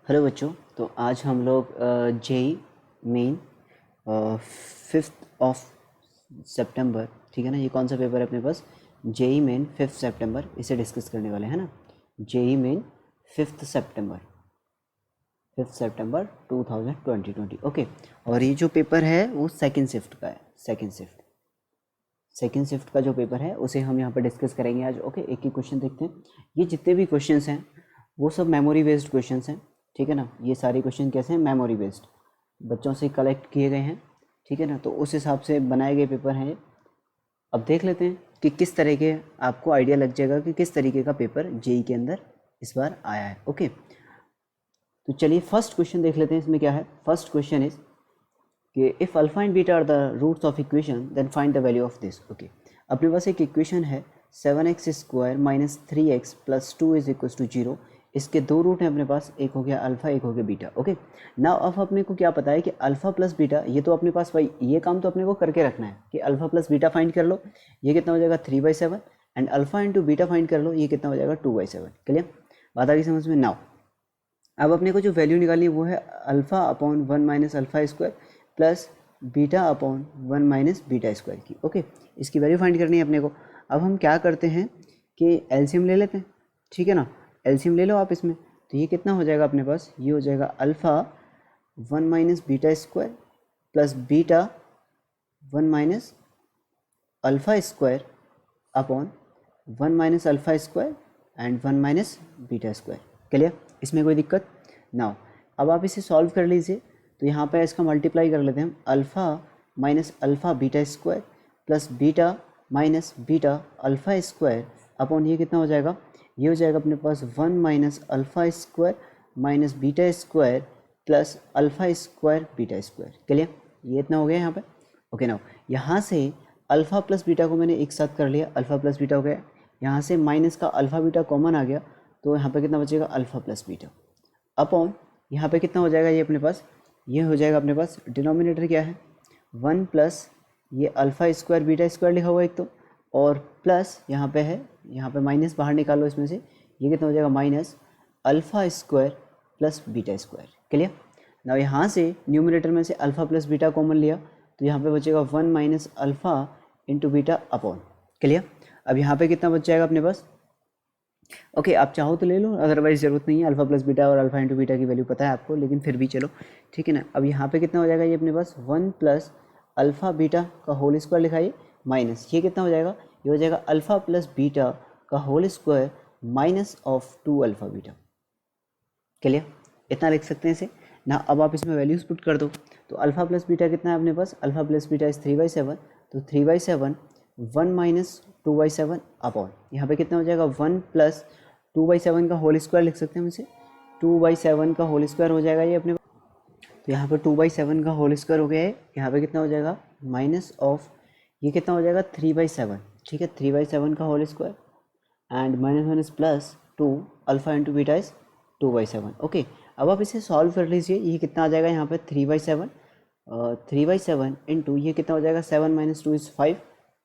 Hello बच्चों, तो आज हम लोग जेई मेन 5 सितंबर, ठीक है ना। ये कौन सा पेपर है अपने पास? जेई मेन 5 सितंबर, इसे डिस्कस करने वाले हैं ना। जेई मेन 5 सितंबर 2020, ओके। और ये जो पेपर है वो सेकंड शिफ्ट का है। सेकंड शिफ्ट का जो पेपर है उसे हम यहाँ पर डिस्कस करेंगे आज, ओके। एक ही क्वेश्चन देखते हैं। ये जितने भी क्वेश्चंस हैं वो सब मेमोरी बेस्ड क्वेश्चंस हैं, ठीक है ना। ये सारे क्वेश्चन कैसे हैं? मेमोरी बेस्ड, बच्चों से कलेक्ट किए गए हैं, ठीक है ना। तो उस हिसाब से बनाए गए पेपर हैं। अब देख लेते हैं कि किस तरह के, आपको आइडिया लग जाएगा कि किस तरीके का पेपर जेई के अंदर इस बार आया है, ओके। तो चलिए फर्स्ट क्वेश्चन देख लेते हैं। इसमें क्या है? फर्स्ट क्वेश्चन इज कि if alpha and beta are the roots of equation then find the value of this, okay. अपने पास एक इक्वेशन है 7x² minus 3x plus 2 is equal to 0। इसके दो रूट हैं अपने पास, एक हो गया अल्फा, एक हो गया बीटा, ओके। नाउ अब अपने को क्या पता है कि अल्फा प्लस बीटा, ये तो अपने पास भाई ये काम तो अपने को करके रखना है कि अल्फा प्लस बीटा फाइंड कर लो, ये कितना हो जाएगा 3/7, and alpha into beta find कर लो, ये कितना हो जाएगा 2/7। क्लियर? बात आ गई समझ में? नाउ अब अपने को जो वैल्यू निकालनी है वो है alpha upon 1 minus alpha square plus beta upon 1 minus beta square की, ओके। इसकी वैल्यू फाइंड करनी है अपने को। अब हम क्या करते हैं कि एलसीएम ले लेते हैं, ठीक है ना। एलसीएम ले लो आप इसमें, तो ये कितना हो जाएगा अपने पास? ये हो जाएगा alpha 1 minus beta square plus beta 1 minus alpha square upon 1 minus alpha square and 1 minus beta square. Clear? इसमें कोई दिक्कत? नाउ अब आप इसे सॉल्व कर लीजिए। तो यहाँ पर इसका मल्टीप्लाई कर लेते हैं हम, alpha minus alpha beta square plus beta minus beta alpha square upon ये कितना हो जाएगा? ये हो जाएगा अपने पास 1 minus alpha square minus beta square plus alpha square beta square. Clear? ये इतना हो गया यहाँ पे, ओके। नाउ यहाँ से अल्फ़ा प्लस बीटा को मैंने एक साथ कर लिया, अल्फ़ा प्लस बीटा हो गया। यहाँ से माइनस का अल्फ़ा बीटा कॉमन आ गया, तो यहाँ पे कितना बचेगा? अल्फ़ा प्लस बीटा अपॉन यहाँ पे कितना हो जाएगा? ये अपने पास ये हो जाएगा अपने पास, डिनोमिनेटर क्या है 1 प्लस ये अल्फ़ा स्क्वायर बीटा स्क्वायर लिखा हुआ है एक तो, और प्लस यहाँ पे है, यहाँ पे माइनस बाहर निकालो इसमें से, ये कितना हो जाएगा? Minus alpha square plus beta square. Clear? ना यहाँ से न्यूमिनेटर में से अल्फ़ा प्लस बीटा कॉमन लिया, तो यहाँ पे बचेगा 1 minus alpha into beta upon. Clear? अब यहाँ पे कितना बच जाएगा अपने पास? ओके, आप चाहो तो ले लो, अदरवाइज ज़रूरत नहीं है। अल्फ़ा प्लस बीटा और अल्फ़ा इंटू बीटा की वैल्यू पता है आपको, लेकिन फिर भी चलो, ठीक है ना। अब यहाँ पे कितना हो जाएगा? ये अपने पास 1 प्लस अल्फ़ा बीटा का होल स्क्वायर लिखाइए माइनस ये कितना हो जाएगा? ये हो जाएगा अल्फ़ा प्लस बीटा का whole square minus of 2 alpha beta. Clear? इतना लिख सकते हैं इसे ना। अब आप इसमें वैल्यूज पुट कर दो, तो अल्फ़ा प्लस बीटा कितना है अपने पास? अल्फ़ा प्लस बीटा इस 3/7, तो 3/7 1 माइनस 2/7 अपॉन यहाँ पे कितना हो जाएगा? 1 प्लस 2/7 का होल स्क्वायर लिख सकते हैं हम इसे, 2/7 का होल स्क्वायर हो जाएगा ये अपने। तो यहाँ पे 2/7 का होल स्क्वायर हो गया है, यहाँ पे कितना हो जाएगा? माइनस ऑफ ये कितना हो जाएगा? 3/7, ठीक है। 3/7 का whole square and minus 1 is plus 2 alpha into beta is 2/7, okay. अब आप इसे सॉल्व कर लीजिए, ये कितना आ जाएगा यहाँ पे? 3/7 इंटू ये कितना हो जाएगा? 7 माइनस 2 इज़ 5,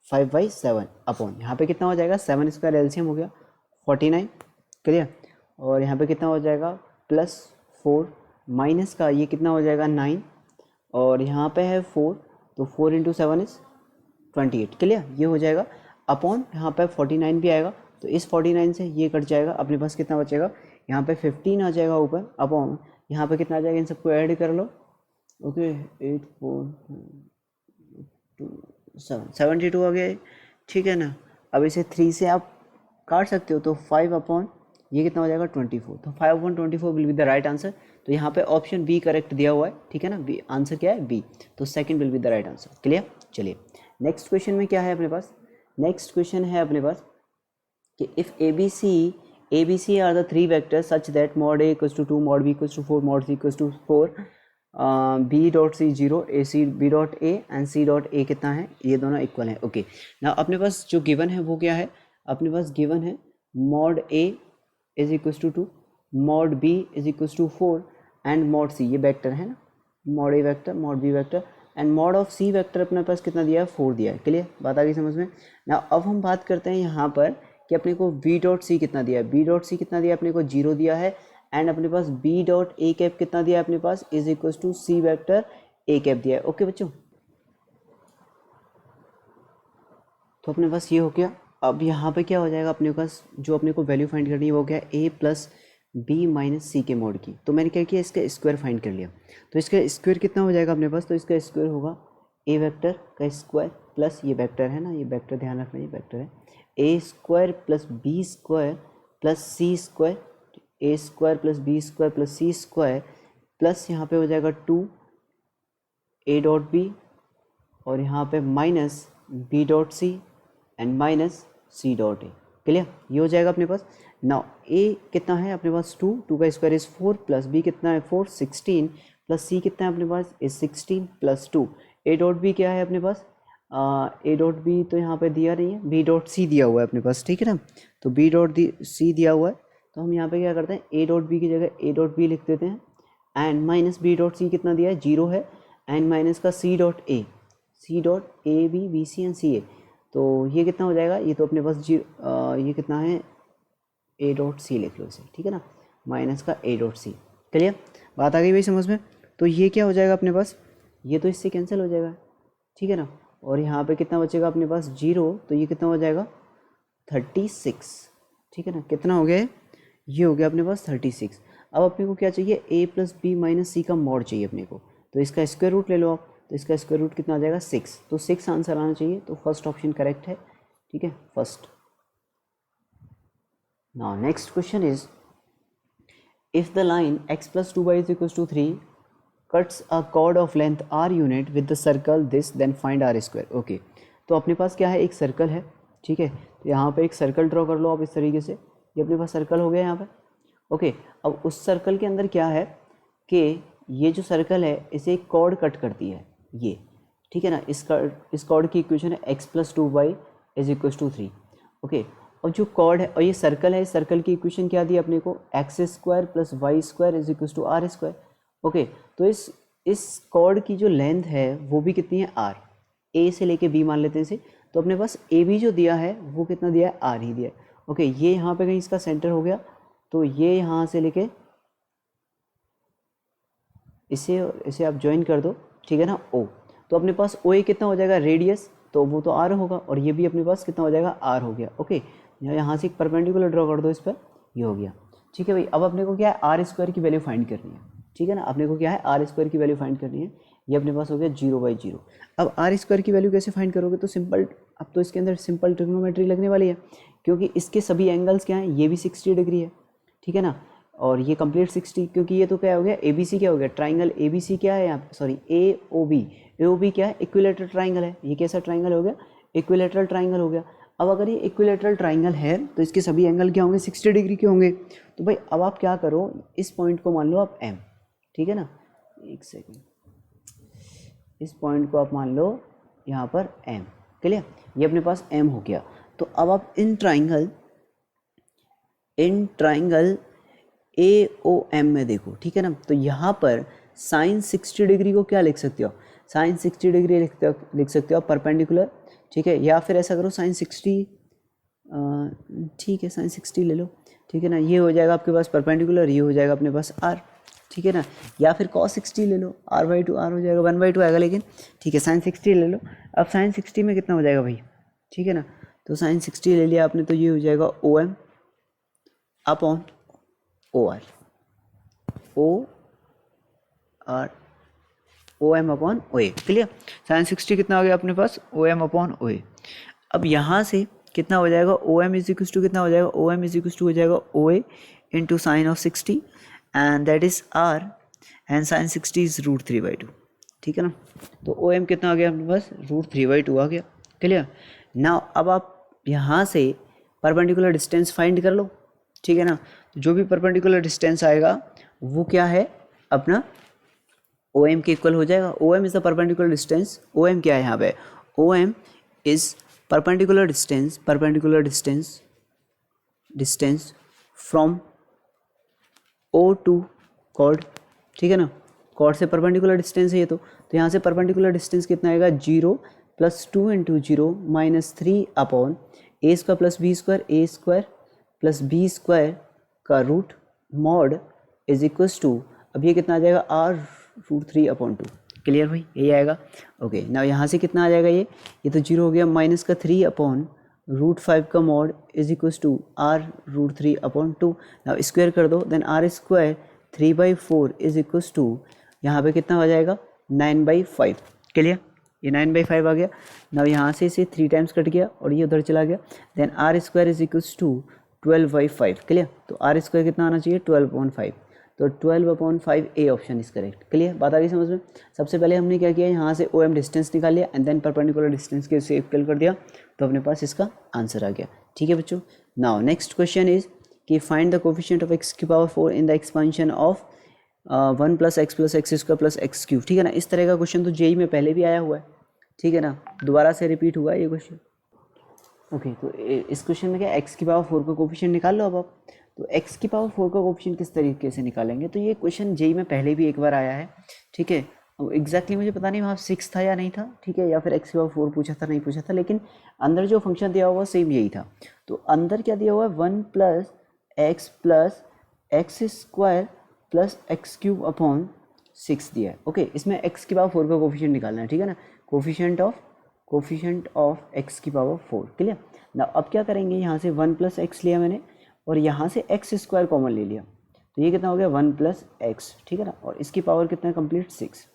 5/7 अपॉन यहाँ पे कितना हो जाएगा? 7 स्क्वायर एलसीएम हो गया 49। क्लियर? और यहाँ पे कितना हो जाएगा? प्लस 4 माइनस का ये कितना हो जाएगा? 9, और यहाँ पे है 4, तो 4 इंटू 7 इज़ 28। क्लियर? ये हो जाएगा अपॉन यहाँ पे 49 भी आएगा, तो इस 49 से ये कट जाएगा, अपने पास कितना बचेगा? यहाँ पे 15 आ जाएगा ऊपर अपॉन यहाँ पे कितना आ जाएगा? इन सबको ऐड कर लो, ओके। 8 4 2 7 72 आ गया, ठीक है ना। अब इसे 3 से आप काट सकते हो, तो 5 अपॉन ये कितना हो जाएगा? 24, तो 5 upon 24 will be the right answer. तो यहाँ पे ऑप्शन बी करेक्ट दिया हुआ है, ठीक है ना। बी आंसर क्या है? बी, तो second will be the right answer. Clear? चलिए नेक्स्ट क्वेश्चन में क्या है अपने पास? नेक्स्ट क्वेश्चन है अपने पास कि if A B C are the 3 vectors such that mod A equals to 2, mod B equals to 4, mod C equals to 4, B dot C 0, A C B dot A and C dot A कितना है? ये दोनों equal है, okay. ना अपने पास जो given है वो क्या है? अपने पास गिवन है mod A is equals to 2, mod B is equals to 4 and mod C, ये वेक्टर है ना, mod A vector, mod B vector and mod of C vector अपने पास कितना दिया है? 4 दिया है। क्लियर? बात आ गई समझ में? ना अब हम बात करते हैं यहाँ पर कि अपने को बी डॉट सी कितना दिया है। बी डॉट सी कितना दिया है अपने को? 0 दिया है, एंड अपने पास बी डॉट ए कैप कितना दिया है अपने पास, is equal to C vector A cap दिया है। ओके बच्चों, तो अपने पास ये हो गया। अब यहाँ पे क्या हो जाएगा अपने पास, जो अपने को वैल्यू फाइंड करनी है वो क्या है, ए प्लस बी माइनस सी के मोड की। तो मैंने क्या किया, इसका स्क्वायर फाइंड कर लिया। तो इसका स्क्वायर कितना हो जाएगा अपने पास, तो इसका स्क्वायर होगा ए वेक्टर का स्क्वायर प्लस ये वेक्टर है ना, ये वेक्टर ध्यान रखना, ये वेक्टर है, A square plus B square plus C square, A square plus B square plus C square plus यहाँ पे हो जाएगा 2 ए डॉट बी और यहाँ पे minus B dot C and minus C dot A. Clear, ये हो जाएगा अपने पास। नाउ ए कितना है अपने पास 2 का स्क्वायर इज 4 प्लस बी कितना है 4 16 प्लस सी कितना है अपने पास is 16 plus 2। A dot B क्या है अपने पास, ए डॉट बी तो यहाँ पे दिया नहीं है, बी डॉट सी दिया हुआ है अपने पास, ठीक है ना। तो बी डॉट सी दिया हुआ है, तो हम यहाँ पे क्या करते हैं, ए डॉट बी की जगह ए डॉट बी लिख देते हैं and minus B dot C कितना दिया है 0 है एंड माइनस का C dot A B C and C A. तो ये कितना हो जाएगा, ये तो अपने पास ये कितना है ए डॉट सी लिख लो इसे, ठीक है ना, माइनस का ए डॉट सी। क्लियर, बात आ गई भाई समझ में। तो ये क्या हो जाएगा अपने पास, ये तो इससे कैंसिल हो जाएगा, ठीक है ना। और यहाँ पे कितना बचेगा अपने पास 0, तो ये कितना हो जाएगा 36, ठीक है ना। कितना हो गया, ये हो गया अपने पास 36। अब अपने को क्या चाहिए, ए प्लस बी माइनस सी का मॉड चाहिए अपने को। तो इसका स्क्वायर रूट ले लो आप, तो इसका स्क्वायर रूट कितना आ जाएगा 6। तो 6 आंसर आना चाहिए, तो फर्स्ट ऑप्शन करेक्ट है, ठीक है, first. Now next question is, if the line x plus 2y is equals to 3 cuts a chord of length r unit with the circle this, then find r square। Okay, तो अपने पास क्या है, एक circle है, ठीक है। तो यहाँ पे एक सर्कल ड्रॉ कर लो आप इस तरीके से, ये अपने पास सर्कल हो गया यहाँ पे। ओके, अब उस सर्कल के अंदर क्या है कि ये जो सर्कल है इसे एक कॉर्ड कट करती है ये, ठीक है ना। इस कॉर्ड की इक्वेशन है x plus 2y is equals to 3। Okay, और जो कॉर्ड है और ये सर्कल है, इस सर्कल की इक्वेशन क्या दी अपने को, X square plus Y square is equal to R square. Okay, तो इस कॉर्ड की जो लेंथ है वो भी कितनी है आर, ए से लेके बी मान लेते हैं इसे। तो अपने पास ए बी जो दिया है वो कितना दिया है, आर ही दिया है। ओके, ये यहाँ पे कहीं इसका सेंटर हो गया, तो ये यहाँ से लेके इसे आप ज्वाइन कर दो, ठीक है ना, ओ। तो अपने पास ओ ए कितना हो जाएगा रेडियस, तो वो तो आर होगा, और ये भी अपने पास कितना हो जाएगा आर हो गया। ओके, यहाँ से एक परपेंडिकुलर ड्रॉ कर दो इस पर, ये हो गया, ठीक है भाई। अब अपने को क्या है, आर स्क्वायर की वैल्यू फाइंड करनी है, ठीक है ना। अपने को क्या है, आर स्क्वायर की वैल्यू फाइंड करनी है, ये अपने पास हो गया 0/0। अब आर स्क्वायर की वैल्यू कैसे फाइंड करोगे, तो सिंपल, अब तो इसके अंदर सिंपल ट्रिग्नोमेट्री लगने वाली है, क्योंकि इसके सभी एंगल्स क्या हैं, ये भी 60 डिग्री है, ठीक है ना, और ये कंप्लीट 60, क्योंकि ये तो क्या हो गया ए बी सी, क्या हो गया ट्राइंगल ए बी सी, क्या है यहाँ पे, सॉरी ए ओ बी क्या है, इक्विलेटरल ट्राइंगल है। ये कैसा ट्राइंगल हो गया, इक्विलेटरल ट्राइंगल हो गया। अब अगर ये इक्विलेटरल ट्राइंगल है तो इसके सभी एंगल क्या होंगे, 60 डिग्री के होंगे। तो भाई अब आप क्या करो, इस पॉइंट को मान लो आप एम, ठीक है ना, एक सेकेंड, इस पॉइंट को आप मान लो यहाँ पर एम। क्लियर, ये अपने पास एम हो गया। तो अब आप in triangle A O M में देखो, ठीक है ना। तो यहाँ पर साइन 60 डिग्री को क्या लिख सकते हो, साइन 60 डिग्री लिख सकते हो परपेंडिकुलर, ठीक है। या फिर ऐसा करो साइन 60, ठीक है साइन 60 ले लो, ठीक है ना। ये हो जाएगा आपके पास परपेंडिकुलर, ये हो जाएगा अपने पास आर, ठीक है ना। या फिर cos 60 ले लो, r/2 आर हो जाएगा, 1/2 आएगा लेकिन, ठीक है। साइन 60 ले लो, अब साइन 60 में कितना हो जाएगा भाई, ठीक है ना। तो साइन 60 ले लिया आपने, तो ये हो जाएगा OM upon OR, OM upon OA। Clear, sine 60 कितना आ गया अपने पास, OM अपॉन OA। अब यहाँ से कितना हो जाएगा, OM इज इक्वल टू कितना हो जाएगा, OM इज इक्वल टू हो जाएगा OA into sine of 60 and that is R and sine 60 is √3/2, ठीक है ना। तो OM कितना आ गया अपने पास, √3/2 आ गया। क्लियर, नाउ अब आप यहाँ से परपेंडिकुलर डिस्टेंस फाइंड कर लो, ठीक है ना। जो भी परपेंडिकुलर डिस्टेंस आएगा वो क्या है अपना OM के इक्वल हो जाएगा। OM is the perpendicular distance, OM क्या है यहाँ पे, OM is perpendicular distance from O to chord, ठीक है ना। कॉर्ड से परपेंडिकुलर डिस्टेंस है ये, तो यहाँ से परपेंडिकुलर डिस्टेंस कितना आएगा, 0 + 2 × 0 - 3 upon a² + b² a² + b² का root mod is equals to, अब ये कितना आ जाएगा r√3/2। क्लियर भाई, यही आएगा। ओके ना, यहाँ से कितना आ जाएगा, ये तो 0 हो गया, माइनस का 3/√5 का mod is equals to r√3/2। ना स्क्वायर कर दो, then r² 3/4 is equals to, यहाँ पे कितना हो जाएगा 9/5। क्लियर, ये 9/5 आ गया ना। यहाँ से इसे 3 टाइम्स कट गया और ये उधर चला गया, then r² is equals to 12/5। Clear, तो r² कितना आना चाहिए 12/5, तो 12/5 A option is correct. Clear, बात आ गई समझ में। सबसे पहले हमने क्या किया, यहाँ से OM डिस्टेंस निकाल लिया एंड देन परपेंडिकुलर डिस्टेंस के से इक्वल कर दिया, तो अपने पास इसका आंसर आ गया। ठीक है बच्चों, नाउ नेक्स्ट क्वेश्चन इज कि find the coefficient of x⁴ in the expansion of 1 + x + x² + x³। ठीक है ना, इस तरह का क्वेश्चन तो जेई में पहले भी आया हुआ है। ठीक है ना, दोबारा से रिपीट हुआ है ये क्वेश्चन। ओके, तो इस क्वेश्चन में क्या x⁴ का कोफिशिएंट निकाल लो अब आप। तो x⁴ का कोफिशिएंट किस तरीके से निकालेंगे, तो ये क्वेश्चन जेई में पहले भी एक बार आया है। ठीक है, अब एग्जैक्टली मुझे पता नहीं वहाँ 6 था या नहीं था, ठीक है, या फिर x⁴ पूछा था नहीं पूछा था, लेकिन अंदर जो फंक्शन दिया हुआ सेम यही था। तो अंदर क्या दिया हुआ है 1 + x + x² + x³ / 6 दिया है। ओके, इसमें x⁴ का कोफिशिएंट निकालना है। ठीक है ना, कोफिशिएंट ऑफ x⁴। क्लियर ना, अब क्या करेंगे, यहाँ से 1 + x लिया मैंने और यहाँ से x² कॉमन ले लिया, तो ये कितना हो गया 1 + x। ठीक है ना, और इसकी पावर कितना है कंप्लीट 6,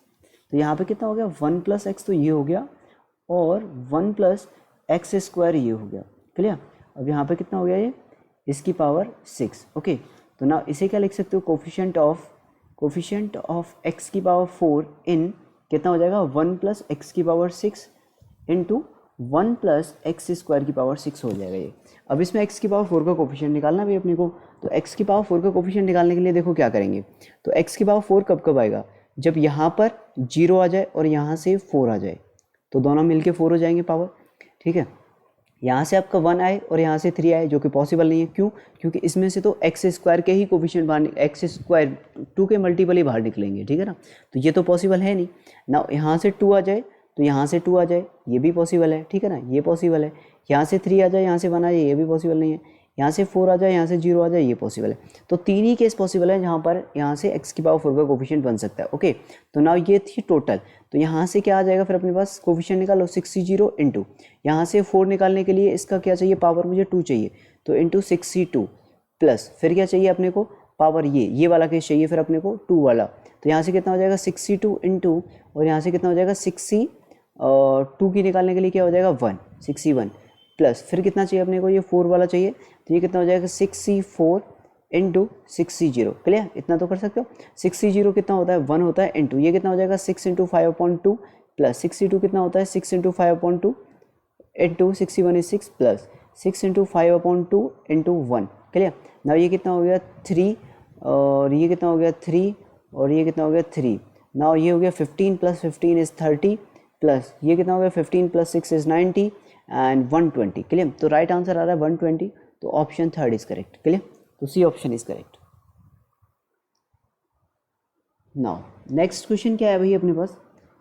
तो यहाँ पे कितना हो गया 1 + x, तो ये हो गया, और 1 + x² ये हो गया। क्लियर, अब यहाँ पे कितना हो गया, ये इसकी पावर 6। ओके, तो ना इसे क्या लिख सकते हो, कोफिशिएंट ऑफ x⁴ इन कितना हो जाएगा 1 + x⁴ इंटू 1 + x² 6 हो जाएगा ये। अब इसमें x⁴ का कोफिशिएंट निकालना भी अपने को, तो x⁴ का कोफिशिएंट निकालने के लिए देखो क्या करेंगे, तो x⁴ कब आएगा, जब यहाँ पर 0 आ जाए और यहाँ से 4 आ जाए, तो दोनों मिलके 4 हो जाएंगे पावर। ठीक है, यहाँ से आपका 1 आए और यहाँ से 3 आए, जो कि पॉसिबल नहीं है। क्यों, क्योंकि इसमें से तो x² के ही कोफिशिएंट बाहर, x² 2 के मल्टीपल ही बाहर निकलेंगे। ठीक है ना, तो ये तो पॉसिबल है नहीं ना। यहाँ से 2 आ जाए तो यहाँ से 2 आ जाए, ये भी पॉसिबल है। ठीक है ना, ये पॉसिबल है। यहाँ से 3 आ जाए, यहाँ से 1 आ जाए, ये भी पॉसिबल नहीं है। यहाँ से 4 आ जाए, यहाँ से 0 आ जाए, ये पॉसिबल है। तो 3 ही केस पॉसिबल है जहाँ पर यहाँ से x⁴ का कोफिशिएंट बन सकता है। ओके, तो नाउ ये थी टोटल, तो यहाँ से क्या आ जाएगा फिर अपने पास, कोफिशिएंट निकालो 6c0 इंटू, यहाँ से 4 निकालने के लिए इसका क्या चाहिए, पावर मुझे 2 चाहिए, तो इंटू 6c2 प्लस फिर क्या चाहिए अपने को, पावर ये वाला केस चाहिए फिर अपने को 2 वाला, तो यहाँ से कितना हो जाएगा 6c2 इंटू, और यहाँ से कितना हो जाएगा 6c, और 2 की निकालने के लिए क्या हो जाएगा 1, 6c1 प्लस फिर कितना चाहिए अपने को, ये 4 वाला चाहिए, तो ये कितना हो जाएगा 6c4 इंटू 6c0। क्लियर, इतना तो कर सकते हो। 6c0 कितना होता है 1 होता है, इंटू ये कितना हो जाएगा 6 × 5/2 प्लस 6c2 कितना होता है 6 × 5/2 into 6c1 is 6 plus 6 × 5/2 into 1। Clear, ना ये कितना हो गया 3, और ये कितना हो गया 3, और ये कितना हो गया 3। ना ये हो गया 15 + 15 इज 30 प्लस ये कितना हो गया 15 + 6 इज 90 एंड 120। क्लियर, तो राइट आंसर आ रहा है 120, तो ऑप्शन 3 इज करेक्ट। क्लियर, तो C option is correct. Now next question क्या है भाई अपने पास,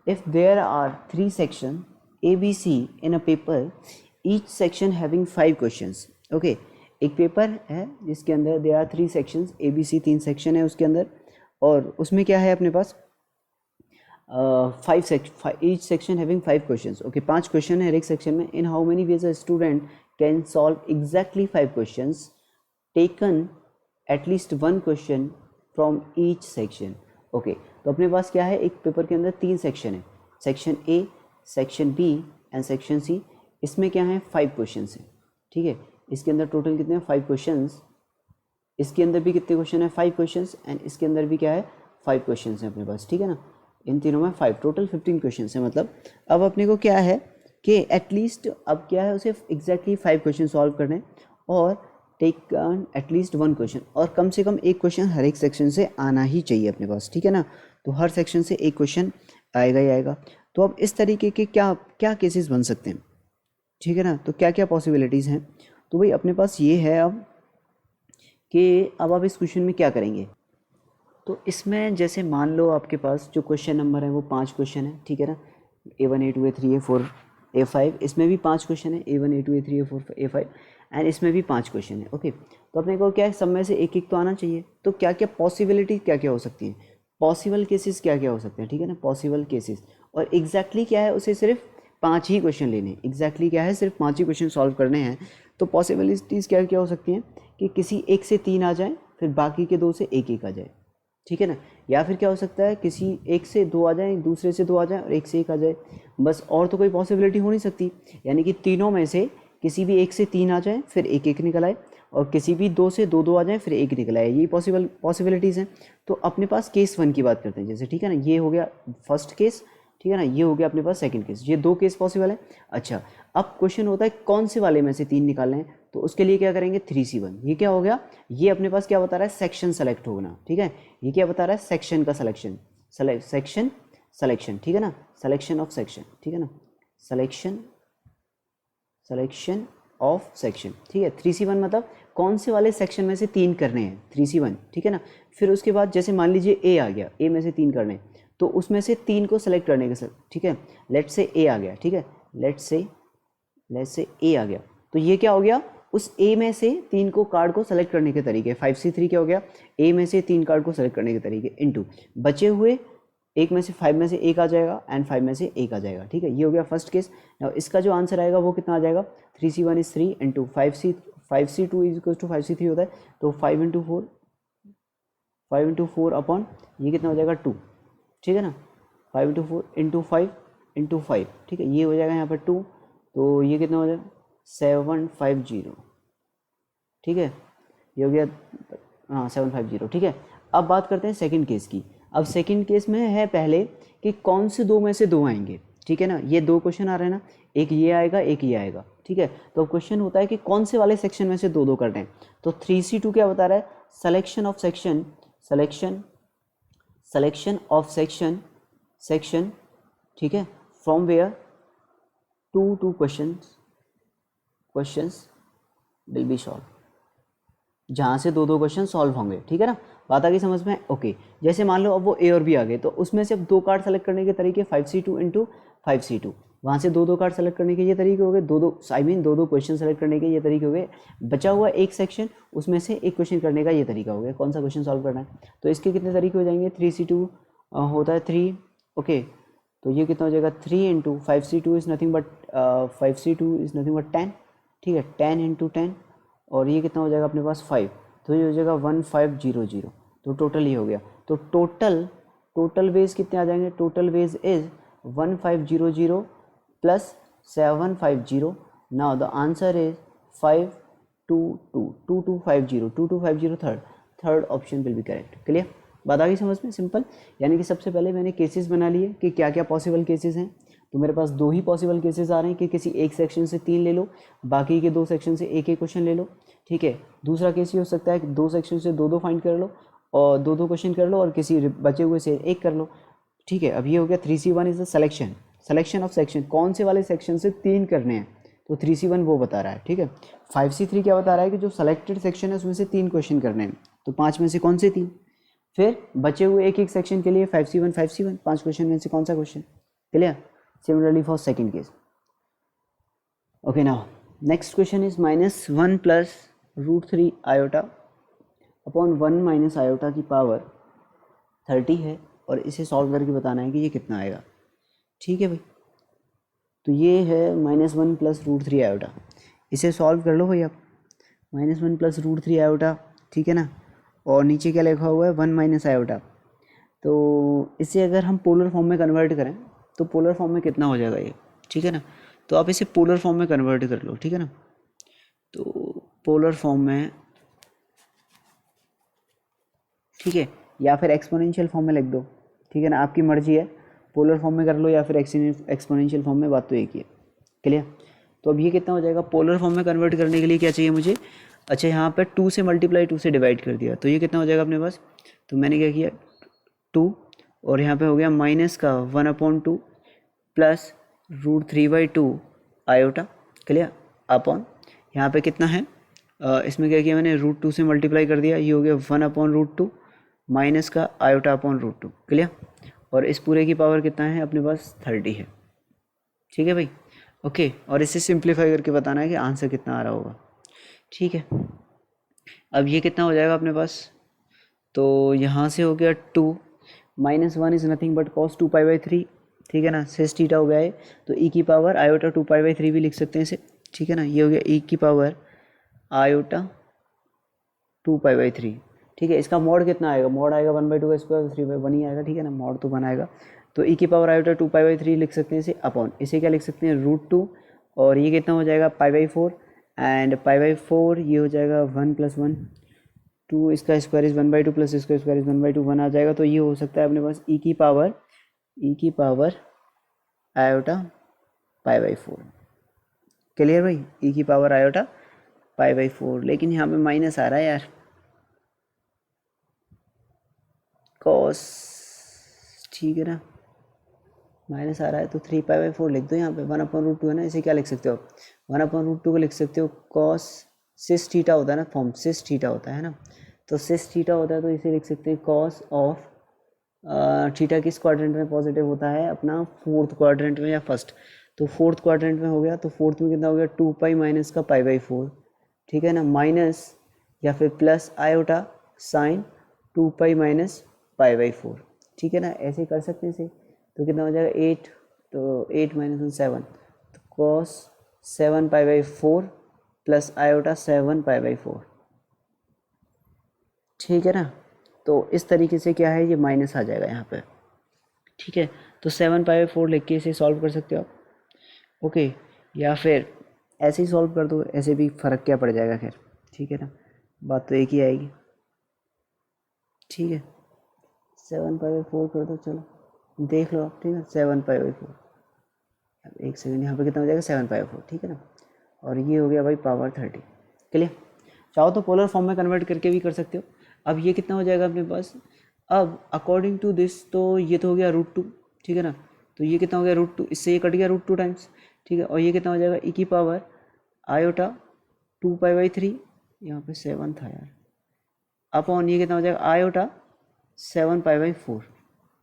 if there are 3 section ABC in a paper, each section having 5 questions. Okay, एक पेपर है जिसके अंदर there are 3 sections, ABC 3 section है उसके अंदर, और उसमें क्या है अपने पास 5 section having 5 questions. Okay, 5 question है हर एक सेक्शन में। In how many ways a student can solve exactly 5 questions, taken at least 1 question from each section. Okay, तो अपने पास क्या है, एक पेपर के अंदर 3 सेक्शन है, section A, section B and section C. इसमें क्या है 5 क्वेश्चंस हैं। ठीक है, इसके अंदर टोटल कितने हैं 5 क्वेश्चंस, इसके अंदर भी कितने क्वेश्चन है 5 क्वेश्चंस, एंड इसके अंदर भी क्या है 5 क्वेश्चंस हैं अपने पास। ठीक है ना, इन तीनों में 5, टोटल 15 क्वेश्चंस हैं। मतलब अब अपने को क्या है कि एटलीस्ट अब क्या है उसे एग्जैक्टली 5 क्वेश्चन सॉल्व करने, और टेक एटलीस्ट 1 क्वेश्चन, और कम से कम एक क्वेश्चन हर एक सेक्शन से आना ही चाहिए अपने पास। ठीक है ना, तो हर सेक्शन से एक क्वेश्चन आएगा ही आएगा। तो अब इस तरीके के क्या क्या केसेस बन सकते हैं, ठीक है ना, तो क्या क्या पॉसिबिलिटीज़ हैं, तो भाई अपने पास ये है अब कि अब आप इस क्वेश्चन में क्या करेंगे। तो इसमें जैसे मान लो आपके पास जो क्वेश्चन नंबर है वो 5 क्वेश्चन है। ठीक है ना, A1 A2 A3 A4 A5, इसमें भी 5 क्वेश्चन है A1 A2 A3 A4 A5, and इसमें भी 5 क्वेश्चन है। ओके, तो अपने को क्या है, सब में से एक एक तो आना चाहिए। तो क्या क्या पॉसिबिलिटी क्या क्या हो सकती है, पॉसिबल केसेस क्या क्या हो सकते हैं, ठीक है ना, पॉसिबल केसेस। और एग्जैक्टली क्या है, उसे सिर्फ 5 ही क्वेश्चन लेने, एग्जैक्टली क्या है, सिर्फ 5 ही क्वेश्चन सॉल्व करने हैं। तो पॉसिबिलिटीज़ क्या क्या हो सकती हैं कि किसी एक से 3 आ जाए, फिर बाकी के 2 से एक आ जाए, ठीक है ना। या फिर क्या हो सकता है, किसी एक से 2 आ जाए, दूसरे से 2 आ जाए और एक से एक आ जाए, बस। और तो कोई पॉसिबिलिटी हो नहीं सकती, यानी कि तीनों में से किसी भी एक से 3 आ जाए, फिर एक निकल आए, और किसी भी 2 से 2 आ जाए, फिर एक निकल आए, यही पॉसिबिलिटीज़ हैं। तो अपने पास केस 1 की बात करते हैं, जैसे, ठीक है ना, ये हो गया फर्स्ट केस, ठीक है ना, ये हो गया अपने पास सेकंड केस, ये 2 केस पॉसिबल है। अच्छा, अब क्वेश्चन होता है कौन से वाले में से 3 निकालने हैं, तो उसके लिए क्या करेंगे, 3C1। ये क्या हो गया, ये अपने पास क्या बता रहा है, सेक्शन सेलेक्ट होना, ठीक है। ये क्या बता रहा है, सेक्शन का सिलेक्शन, सेक्शन सिलेक्शन, ठीक है ना, सिलेक्शन ऑफ सेक्शन, ठीक है ना, सिलेक्शन ऑफ सेक्शन, ठीक है। 3C1 मतलब कौन से वाले सेक्शन में से 3 करने हैं, 3C1, ठीक है ना। फिर उसके बाद जैसे मान लीजिए ए आ गया, ए में से 3 करने, तो उसमें से 3 को सेलेक्ट करने के, ठीक है। लेट्स से ए आ गया, ठीक है, लेट्स से ए आ गया, तो ये क्या हो गया, उस ए में से 3 को कार्ड को सेलेक्ट करने के तरीके, 5C3 क्या हो गया, ए में से 3 कार्ड को सेलेक्ट करने के तरीके इनटू बचे हुए एक में से 5 में से एक आ जाएगा एंड 5 में से एक आ जाएगा, ठीक है। ये हो गया फर्स्ट केस। नाउ इसका जो आंसर आएगा वो कितना आ जाएगा, 3C1 is 3 into 5C2 is equal to 5C3 होता है, तो 5 इंटू फोर अपॉन ये कितना हो जाएगा 2, ठीक है ना, 5 इंटू 4 इंटू 5 इंटू 5, ठीक है, ये हो जाएगा यहाँ पर 2, तो ये कितना हो जाएगा 750, ठीक है, ये हो गया, हाँ 750, ठीक है। अब बात करते हैं सेकंड केस की। अब सेकंड केस में है पहले कि कौन से 2 में से 2 आएंगे, ठीक है ना, ये 2 क्वेश्चन आ रहे हैं ना, एक ये आएगा एक ये आएगा, ठीक है। तो क्वेश्चन होता है कि कौन से वाले सेक्शन में से 2 करते हैं। तो 3C2 क्या बता रहा है, selection of section, selection of section, ठीक है, from where 2 questions will be solve, जहाँ से 2 क्वेश्चन सॉल्व होंगे, ठीक है ना। बात आ गई समझ में, ओके। जैसे मान लो अब वो ए और बी आ गए, तो उसमें से अब 2 कार्ड सेलेक्ट करने के तरीके 5C2 इंटू 5C2, वहाँ से 2 कार्ड सेलेक्ट करने के ये तरीके हो गए, 2 क्वेश्चन सेलेक्ट करने के ये तरीके हो गए। बचा हुआ एक सेक्शन, उसमें से एक क्वेश्चन करने का ये तरीका हो गया, कौन सा क्वेश्चन सॉल्व करना है। तो इसके कितने तरीके हो जाएंगे, 3C2 होता है 3, ओके, तो ये कितना हो जाएगा 3 into 5C2 is nothing but 10, ठीक है, 10 इंटू 10, और ये कितना हो जाएगा अपने पास 5, तो ये हो जाएगा 1500, तो टोटल ये हो गया। तो टोटल वेज कितने आ जाएंगे, total ways is 1500 plus 750। Now the answer is 2250, third option will be correct. Clear, बात आ गई समझ में, सिंपल। यानी कि सबसे पहले मैंने केसेस बना लिए कि क्या क्या पॉसिबल केसेस हैं। तो मेरे पास 2 ही पॉसिबल केसेस आ रहे हैं कि किसी एक सेक्शन से 3 ले लो, बाकी के 2 सेक्शन से एक क्वेश्चन ले लो, ठीक है। दूसरा केस ये हो सकता है कि 2 सेक्शन से 2 फाइंड कर लो और 2 क्वेश्चन कर लो और किसी बचे हुए से एक कर लो, ठीक है। अब ये हो गया 3C1 is the selection of section, कौन से वाले सेक्शन से 3 करने हैं, तो 3C1 वो बता रहा है, ठीक है। 5C3 क्या बता रहा है कि जो सेलेक्टेड सेक्शन है उसमें से 3 क्वेश्चन करने हैं, तो 5 में से कौन से 3, फिर बचे हुए एक सेक्शन के लिए 5C1 5 क्वेश्चन में से कौन सा question. Clear, similarly for second case. Okay, now next question is -1 plus √3 iota upon 1 minus iota की पावर 30 है, और इसे सॉल्व करके बताना है कि ये कितना आएगा, ठीक है भाई। तो ये है -1 प्लस √3 आयोटा, इसे सॉल्व कर लो भाई आप, -1 प्लस √3 आयोटा, ठीक है ना, और नीचे क्या लिखा हुआ है 1 माइनस आयोटा। तो इसे अगर हम पोलर फॉर्म में कन्वर्ट करें तो पोलर फॉर्म में कितना हो जाएगा ये, ठीक है ना। तो आप इसे पोलर फॉर्म में कन्वर्ट कर लो, ठीक है ना। तो पोलर फॉर्म में, ठीक है, या फिर एक्सपोनेंशियल फॉर्म में लिख दो, ठीक है ना, आपकी मर्जी है, पोलर फॉर्म में कर लो या फिर एक्सपोनेंशियल फॉर्म में, बात तो एक ही है। क्लियर, तो अब ये कितना हो जाएगा, पोलर फॉर्म में कन्वर्ट करने के लिए क्या चाहिए मुझे, अच्छा यहाँ पर 2 से मल्टीप्लाई 2 से डिवाइड कर दिया, तो ये कितना हो जाएगा अपने पास, तो मैंने क्या किया 2, और यहाँ पे हो गया माइनस का 1/2 प्लस √3/2 आयोटा। क्लियर, अपॉन यहाँ पे कितना है, इसमें क्या किया मैंने, √2 से मल्टीप्लाई कर दिया, ये हो गया 1/√2 माइनस का आयोटा अपॉन √2। क्लियर, और इस पूरे की पावर कितना है अपने पास 30 है, ठीक है भाई। ओके, और इसे सिंप्लीफाई करके बताना है कि आंसर कितना आ रहा होगा। ठीक है, अब ये कितना हो जाएगा अपने पास, तो यहाँ से हो गया 2 -1 इज़ नथिंग बट कॉस 2π/3, ठीक है ना, सेस थीटा हो गया है, तो ई की पावर आयोटा 2π/3 भी लिख सकते हैं इसे, ठीक है ना, ये हो गया ई की पावर आयोटा 2π/3, ठीक है। इसका मॉड कितना आएगा, मॉड आएगा 1/2 का स्क्वायर 3/1 ही आएगा, ठीक है ना, मॉड तो 1 आएगा, तो ई की पावर आयोटा 2π/3 लिख सकते हैं इसे अपॉन, इसे क्या लिख सकते हैं √2, और ये कितना हो जाएगा π/4, एंड π/4 ये हो जाएगा 1 + 1 2, इसका स्क्वायर इज 1/2 प्लस इसका स्क्वायर इज 1/2 1 आ जाएगा, तो ये हो सकता है अपने पास ई की पावर आयोटा π/4। क्लियर भाई, ई की पावर आयोटा π/4, लेकिन यहाँ पे माइनस आ रहा है यार, कॉस, ठीक है ना, माइनस आ रहा है तो 3π/4 लिख दो यहाँ पे, 1/√2 है ना, इसे क्या लिख सकते हो, 1/√2 को लिख सकते हो कॉस सिस थीटा होता है ना, फॉर्म सिस थीटा होता है ना, तो सिस थीटा होता है तो इसे लिख सकते हैं कॉस ऑफ थीटा किस क्वाड्रेंट में पॉजिटिव होता है, अपना फोर्थ क्वाड्रेंट में या फर्स्ट, तो फोर्थ क्वाड्रेंट में हो गया, तो फोर्थ में कितना हो गया 2π माइनस का π/4, ठीक है ना, माइनस या फिर प्लस आयोटा साइन 2π माइनस π/4, ठीक है ना, ऐसे कर सकते हैं इसे, तो कितना हो जाएगा 8, तो 8 - 7, तो कॉस 7π/4 प्लस आयोटा 7π/4, ठीक है ना, तो इस तरीके से क्या है ये माइनस आ जाएगा यहाँ पे, ठीक है, तो 7π/4 लिख के इसे सॉल्व कर सकते हो आप, ओके, या फिर ऐसे ही सॉल्व कर दो, ऐसे भी फ़र्क क्या पड़ जाएगा, खैर ठीक है ना, बात तो एक ही आएगी, ठीक है, 7π/4 कर दो, चलो देख लो आप, ठीक है, 7π/4, अब एक सेकंड, यहाँ पे कितना हो जाएगा 7π/4, ठीक है ना, और ये हो गया भाई पावर 30, क्लियर, चाहो तो पोलर फॉर्म में कन्वर्ट करके भी कर सकते हो। अब ये कितना हो जाएगा अपने पास, अब अकॉर्डिंग टू दिस, तो ये तो हो गया √2, ठीक है ना, तो ये कितना हो गया √2, इससे ये कट गया √2 टाइम्स, ठीक है, और ये कितना हो जाएगा ई की पावर आयोटा 2π/3, यहाँ पे 7 था यार, अपॉन ये कितना हो जाएगा आयोटा 7π/4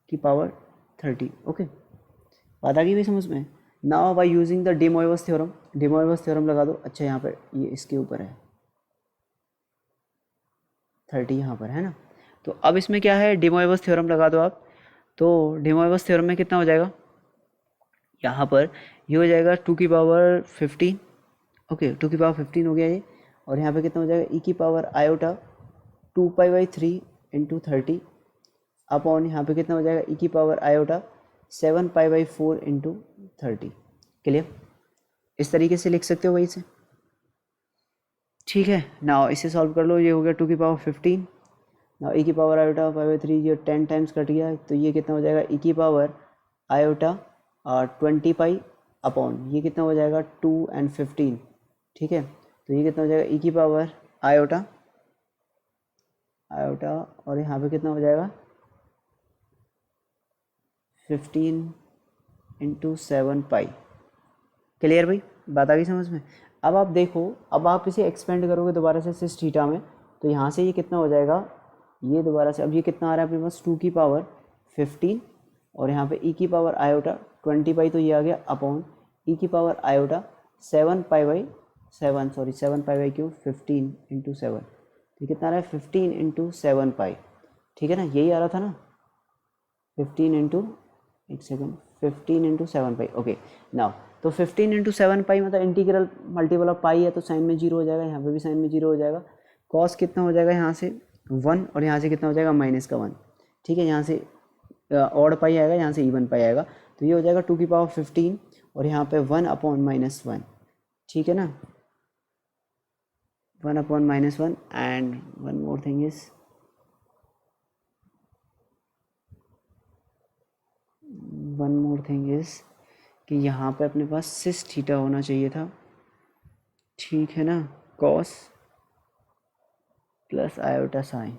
की पावर 30, ओके, बात आ गई भाई समझ में। Now by using the De Moivre's theorem, De Moivre's theorem लगा दो, अच्छा यहाँ पर ये इसके ऊपर है 30 यहाँ पर है ना, तो अब इसमें क्या है डे मोइवस थ्योरम लगा दो आप, तो डे मोइवस थ्योरम में कितना हो जाएगा, यहाँ पर ये हो जाएगा 2 की पावर 15, ओके 2 की पावर 15 हो गया ये, और यहाँ पे कितना हो जाएगा ई की पावर आयोटा 2π/3 इंटू 30 अपॉन यहाँ पे कितना हो जाएगा ई की पावर आयोटा 7π/4 इंटू 30, क्लियर, इस तरीके से लिख सकते हो वही से, ठीक है ना, इसे सॉल्व कर लो, ये हो गया 2 की पावर 15, ना ई की पावर आयोटा π/3 ये 10 टाइम्स कट गया, तो ये कितना हो जाएगा ई की पावर आयोटा 20π अपॉन ये कितना हो जाएगा 2 and 15, ठीक है, तो ये कितना हो जाएगा ई की पावर आयोटा और यहाँ पे कितना हो जाएगा 15 × 7π, क्लियर भाई, बात आ गई समझ में। अब आप देखो, अब आप इसे एक्सपेंड करोगे दोबारा से सिस थीटा में, तो यहाँ से ये कितना हो जाएगा, ये दोबारा से अब ये कितना आ रहा है अपने पास 2 की पावर 15, और यहाँ पे ई की पावर आयोटा 20π, तो ये आ गया अपॉन ई की पावर आयोटा 7π/7, सॉरी 7π/3 15 × 7, तो कितना आ रहा है 15 × 7π, ठीक है ना, यही आ रहा था ना 15 × एक सेकेंड 15 × 7π, ओके नाउ, तो 15 × 7π मतलब इंटीग्रल मल्टीपल ऑफ पाई है, तो साइन में 0 हो जाएगा, यहाँ पे भी साइन में 0 हो जाएगा, कॉस कितना हो जाएगा यहाँ से 1, और यहाँ से कितना हो जाएगा माइनस का 1, ठीक है, यहाँ से ऑड पाई आएगा, यहाँ से इवन पाई आएगा, तो ये हो जाएगा 2 की पावर 15 और यहाँ पे 1 अपॉन -1, ठीक है ना, 1 upon -1, and one more thing is कि यहाँ पे अपने पास सिस थीटा होना चाहिए था, ठीक है ना, कॉस प्लस आयोटा साइन,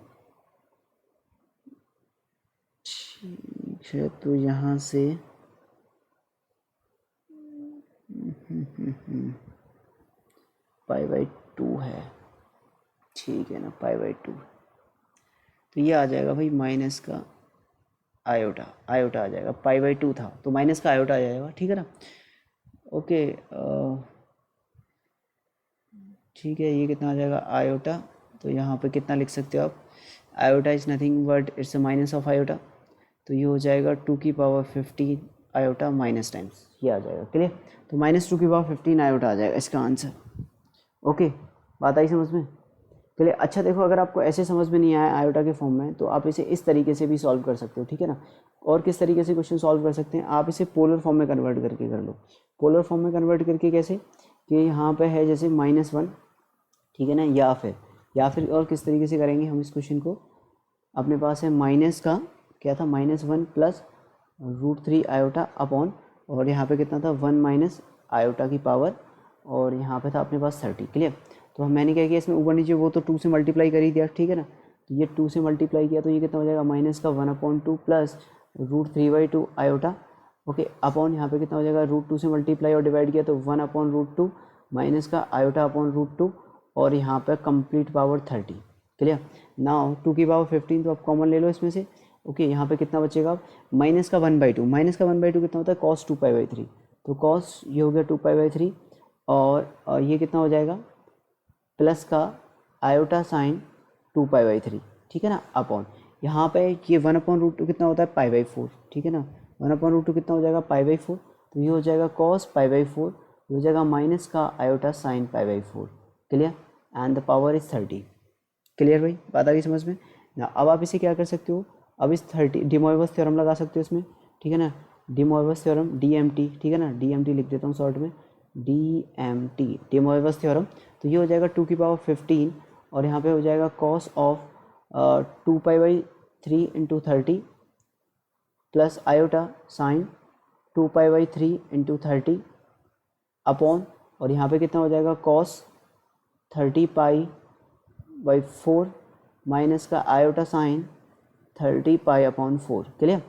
ठीक है, तो यहाँ से π/2 है, ठीक है ना, π/2, तो ये आ जाएगा भाई माइनस का आयोटा आ जाएगा, π/2 था तो माइनस का आयोटा आ जाएगा, ठीक है ना, ओके, ठीक है। ये कितना आ जाएगा आयोटा, तो यहाँ पे कितना लिख सकते हो आप, iota is nothing but it's a minus of iota, तो ये हो जाएगा 2⁻15 आयोटा माइनस टाइम्स, ये आ जाएगा। क्लियर? तो -2⁻15 आयोटा आ जाएगा इसका आंसर। ओके, बात आई समझ में? चलिए, अच्छा देखो, अगर आपको ऐसे समझ में नहीं आया आयोटा के फॉर्म में, तो आप इसे इस तरीके से भी सॉल्व कर सकते हो, ठीक है ना। और किस तरीके से क्वेश्चन सॉल्व कर सकते हैं, आप इसे पोलर फॉर्म में कन्वर्ट करके कर लो। पोलर फॉर्म में कन्वर्ट करके कैसे, कि यहाँ पे है जैसे -1, ठीक है ना, या फिर और किस तरीके से करेंगे हम इस क्वेश्चन को, अपने पास है माइनस का क्या था, -1 प्लस √3 आयोटा अपॉन, और यहाँ पे कितना था 1 माइनस आयोटा की पावर, और यहाँ पे था अपने पास 30। क्लियर? तो मैंने क्या किया, इसमें ऊपर नीचे वो तो 2 से मल्टीप्लाई कर ही दिया, ठीक है ना। तो ये 2 से मल्टीप्लाई किया तो ये कितना हो जाएगा, माइनस का 1/2 प्लस √3/2 आयोटा, ओके, अपॉन यहाँ पे कितना हो जाएगा, √2 से मल्टीप्लाई और डिवाइड किया तो 1/√2 माइनस का आयोटा अपॉन √2, और यहाँ पे कंप्लीट पावर 30। क्लियर? नाउ 2⁻15 तो आप कॉमन ले लो इसमें से, ओके। यहाँ पे कितना बचेगा, माइनस का 1/2, माइनस का 1/2 कितना होता है, cos 2π/3, तो cos ये हो गया 2π/3, और ये कितना हो जाएगा, प्लस का आयोटा साइन 2π/3, ठीक है ना, अपॉन यहाँ पे ये 1/√2 कितना होता है, π/4, ठीक है ना, 1/√2 कितना हो जाएगा, π/4, तो ये हो जाएगा cos π/4, ये हो जाएगा माइनस का iota sine π/4। Clear? And the power is 30। Clear भाई, बात आ गई समझ में ना। अब आप इसे क्या कर सकते हो, अब इस 30 डी मोइवस थ्योरम लगा सकते हो इसमें, ठीक है ना, डी मोइवस थ्योरम, DMT, ठीक है ना, DMT लिख देता हूँ शॉर्ट में, DMT, डी मोइवस थ्योरम। तो ये हो जाएगा 2⁻15, और यहाँ पे हो जाएगा cos of 2π/3 into 30 plus iota sine 2π/3 into 30 upon, और यहाँ पे कितना हो जाएगा cos 30π/4 माइनस का आयोटा साइन 30π/4। क्लियर?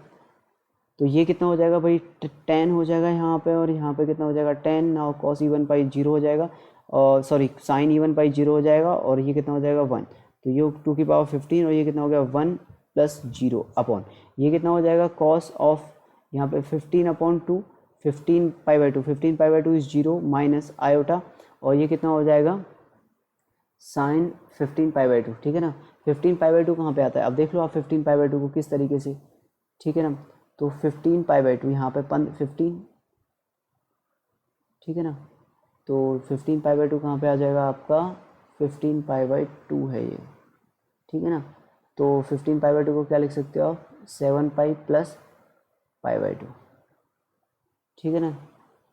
तो ये कितना हो जाएगा भाई, 10 हो जाएगा यहाँ पे, और यहाँ पे कितना हो जाएगा 10, नाउ cos E1/0 हो जाएगा, और सॉरी साइन E1/0 हो जाएगा, और ये कितना हो जाएगा 1, तो ये 2⁻15, और ये कितना हो गया 1 + 0 अपॉन, ये कितना हो जाएगा cos ऑफ यहाँ पे 15/2, 15π/2, 15π/2 इज 0 माइनस आयोटा, और ये कितना हो जाएगा साइन 15π/2, ठीक है ना। 15π/2 कहाँ पे आता है, अब देख लो आप 15π/2 को किस तरीके से, ठीक है ना। तो 15π/2 यहाँ पे 15, ठीक है ना, तो 15π/2 कहाँ पे आ जाएगा आपका, 15π/2 है ये, ठीक है ना। तो 15π/2 को क्या लिख सकते हो आप, 7π + π/2, ठीक है ना।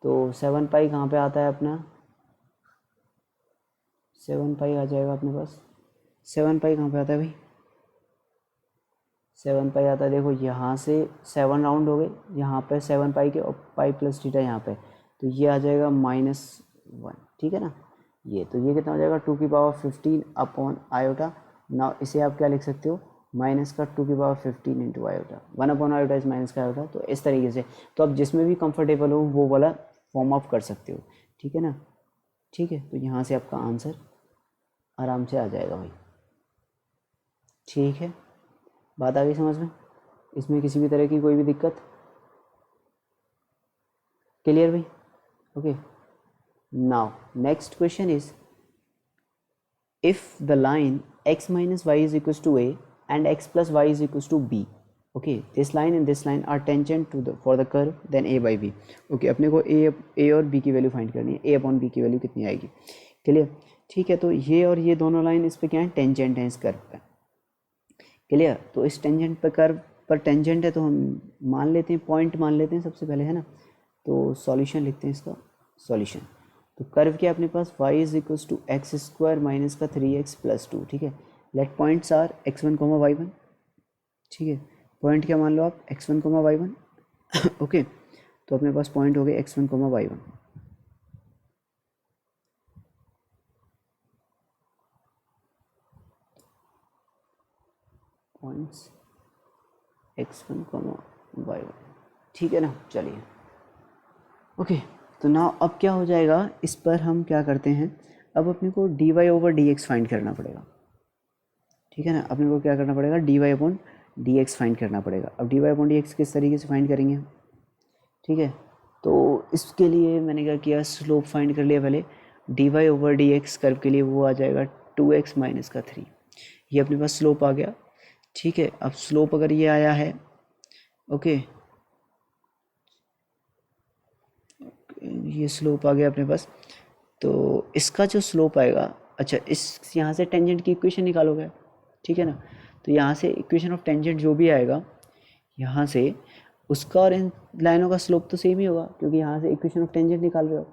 तो 7π कहाँ पे आता है अपना, 7π आ जाएगा अपने पास, 7π कहाँ पे आता है भाई, 7π आता है, देखो यहाँ से 7 राउंड हो गए, यहाँ पे 7π के, और पाई प्लस थीटा यहाँ पे, तो ये आ जाएगा -1, ठीक है ना। ये तो ये कितना हो जाएगा 2⁻15 अपॉन आयोटा। ना इसे आप क्या लिख सकते हो, माइनस का 2⁻15 इंटू आयोटा, 1 अपॉन आयोटा इस माइनस का आयोटा। तो इस तरीके से तो आप जिसमें भी कंफर्टेबल हो वो वाला फॉर्म ऑफ कर सकते हो, ठीक है ना। ठीक है, तो यहाँ से आपका आंसर आराम से आ जाएगा भाई, ठीक है। बात आ गई समझ में, इसमें किसी भी तरह की कोई भी दिक्कत, क्लियर भाई? Okay, now next question is, if the line x minus y is equals to a and x plus y is equals to b, okay, this line and this line are tangent to the for the curve then a by b, okay, अपने को a और b की value find करनी है, a upon b की value कितनी आएगी, clear? ठीक है, तो ये और ये दोनों लाइन इस पे क्या है, टेंजेंट है इस कर्व पे, क्लियर? तो इस टेंजेंट पे कर्व पर टेंजेंट है, तो हम मान लेते हैं, पॉइंट मान लेते हैं सबसे पहले, है ना। तो सॉल्यूशन लिखते हैं इसका, सॉल्यूशन। तो कर्व क्या अपने पास, y is equals to x² minus का 3x + 2, ठीक है। Late points are x1, y1, ठीक है। पॉइंट क्या मान लो आप, x1, y1 ओके। तो अपने पास पॉइंट हो गए x1, y1, points x1, y1, ठीक है ना। चलिए ओके, तो ना अब क्या हो जाएगा, इस पर हम क्या करते हैं, अब अपने को dy/dx फाइंड करना पड़ेगा, ठीक है ना। अपने को क्या करना पड़ेगा, dy/dx फाइंड करना पड़ेगा। अब dy/dx किस तरीके से फाइंड करेंगे हम, ठीक है। तो इसके लिए मैंने क्या किया, स्लोप फाइंड कर लिया पहले। D Y over D X curve के लिए वो आ जाएगा 2x माइनस का 3। ये अपने पास स्लोप आ गया, ठीक है। अब स्लोप अगर ये आया है, ओके, ये स्लोप आ गया अपने पास, तो इसका जो स्लोप आएगा, अच्छा इस यहाँ से टेंजेंट की इक्वेशन निकालोगे, ठीक है ना। तो यहाँ से इक्वेशन ऑफ टेंजेंट जो भी आएगा यहाँ से, उसका और इन लाइनों का स्लोप तो सेम ही होगा, क्योंकि यहाँ से इक्वेशन ऑफ टेंजेंट निकाल रहे हो,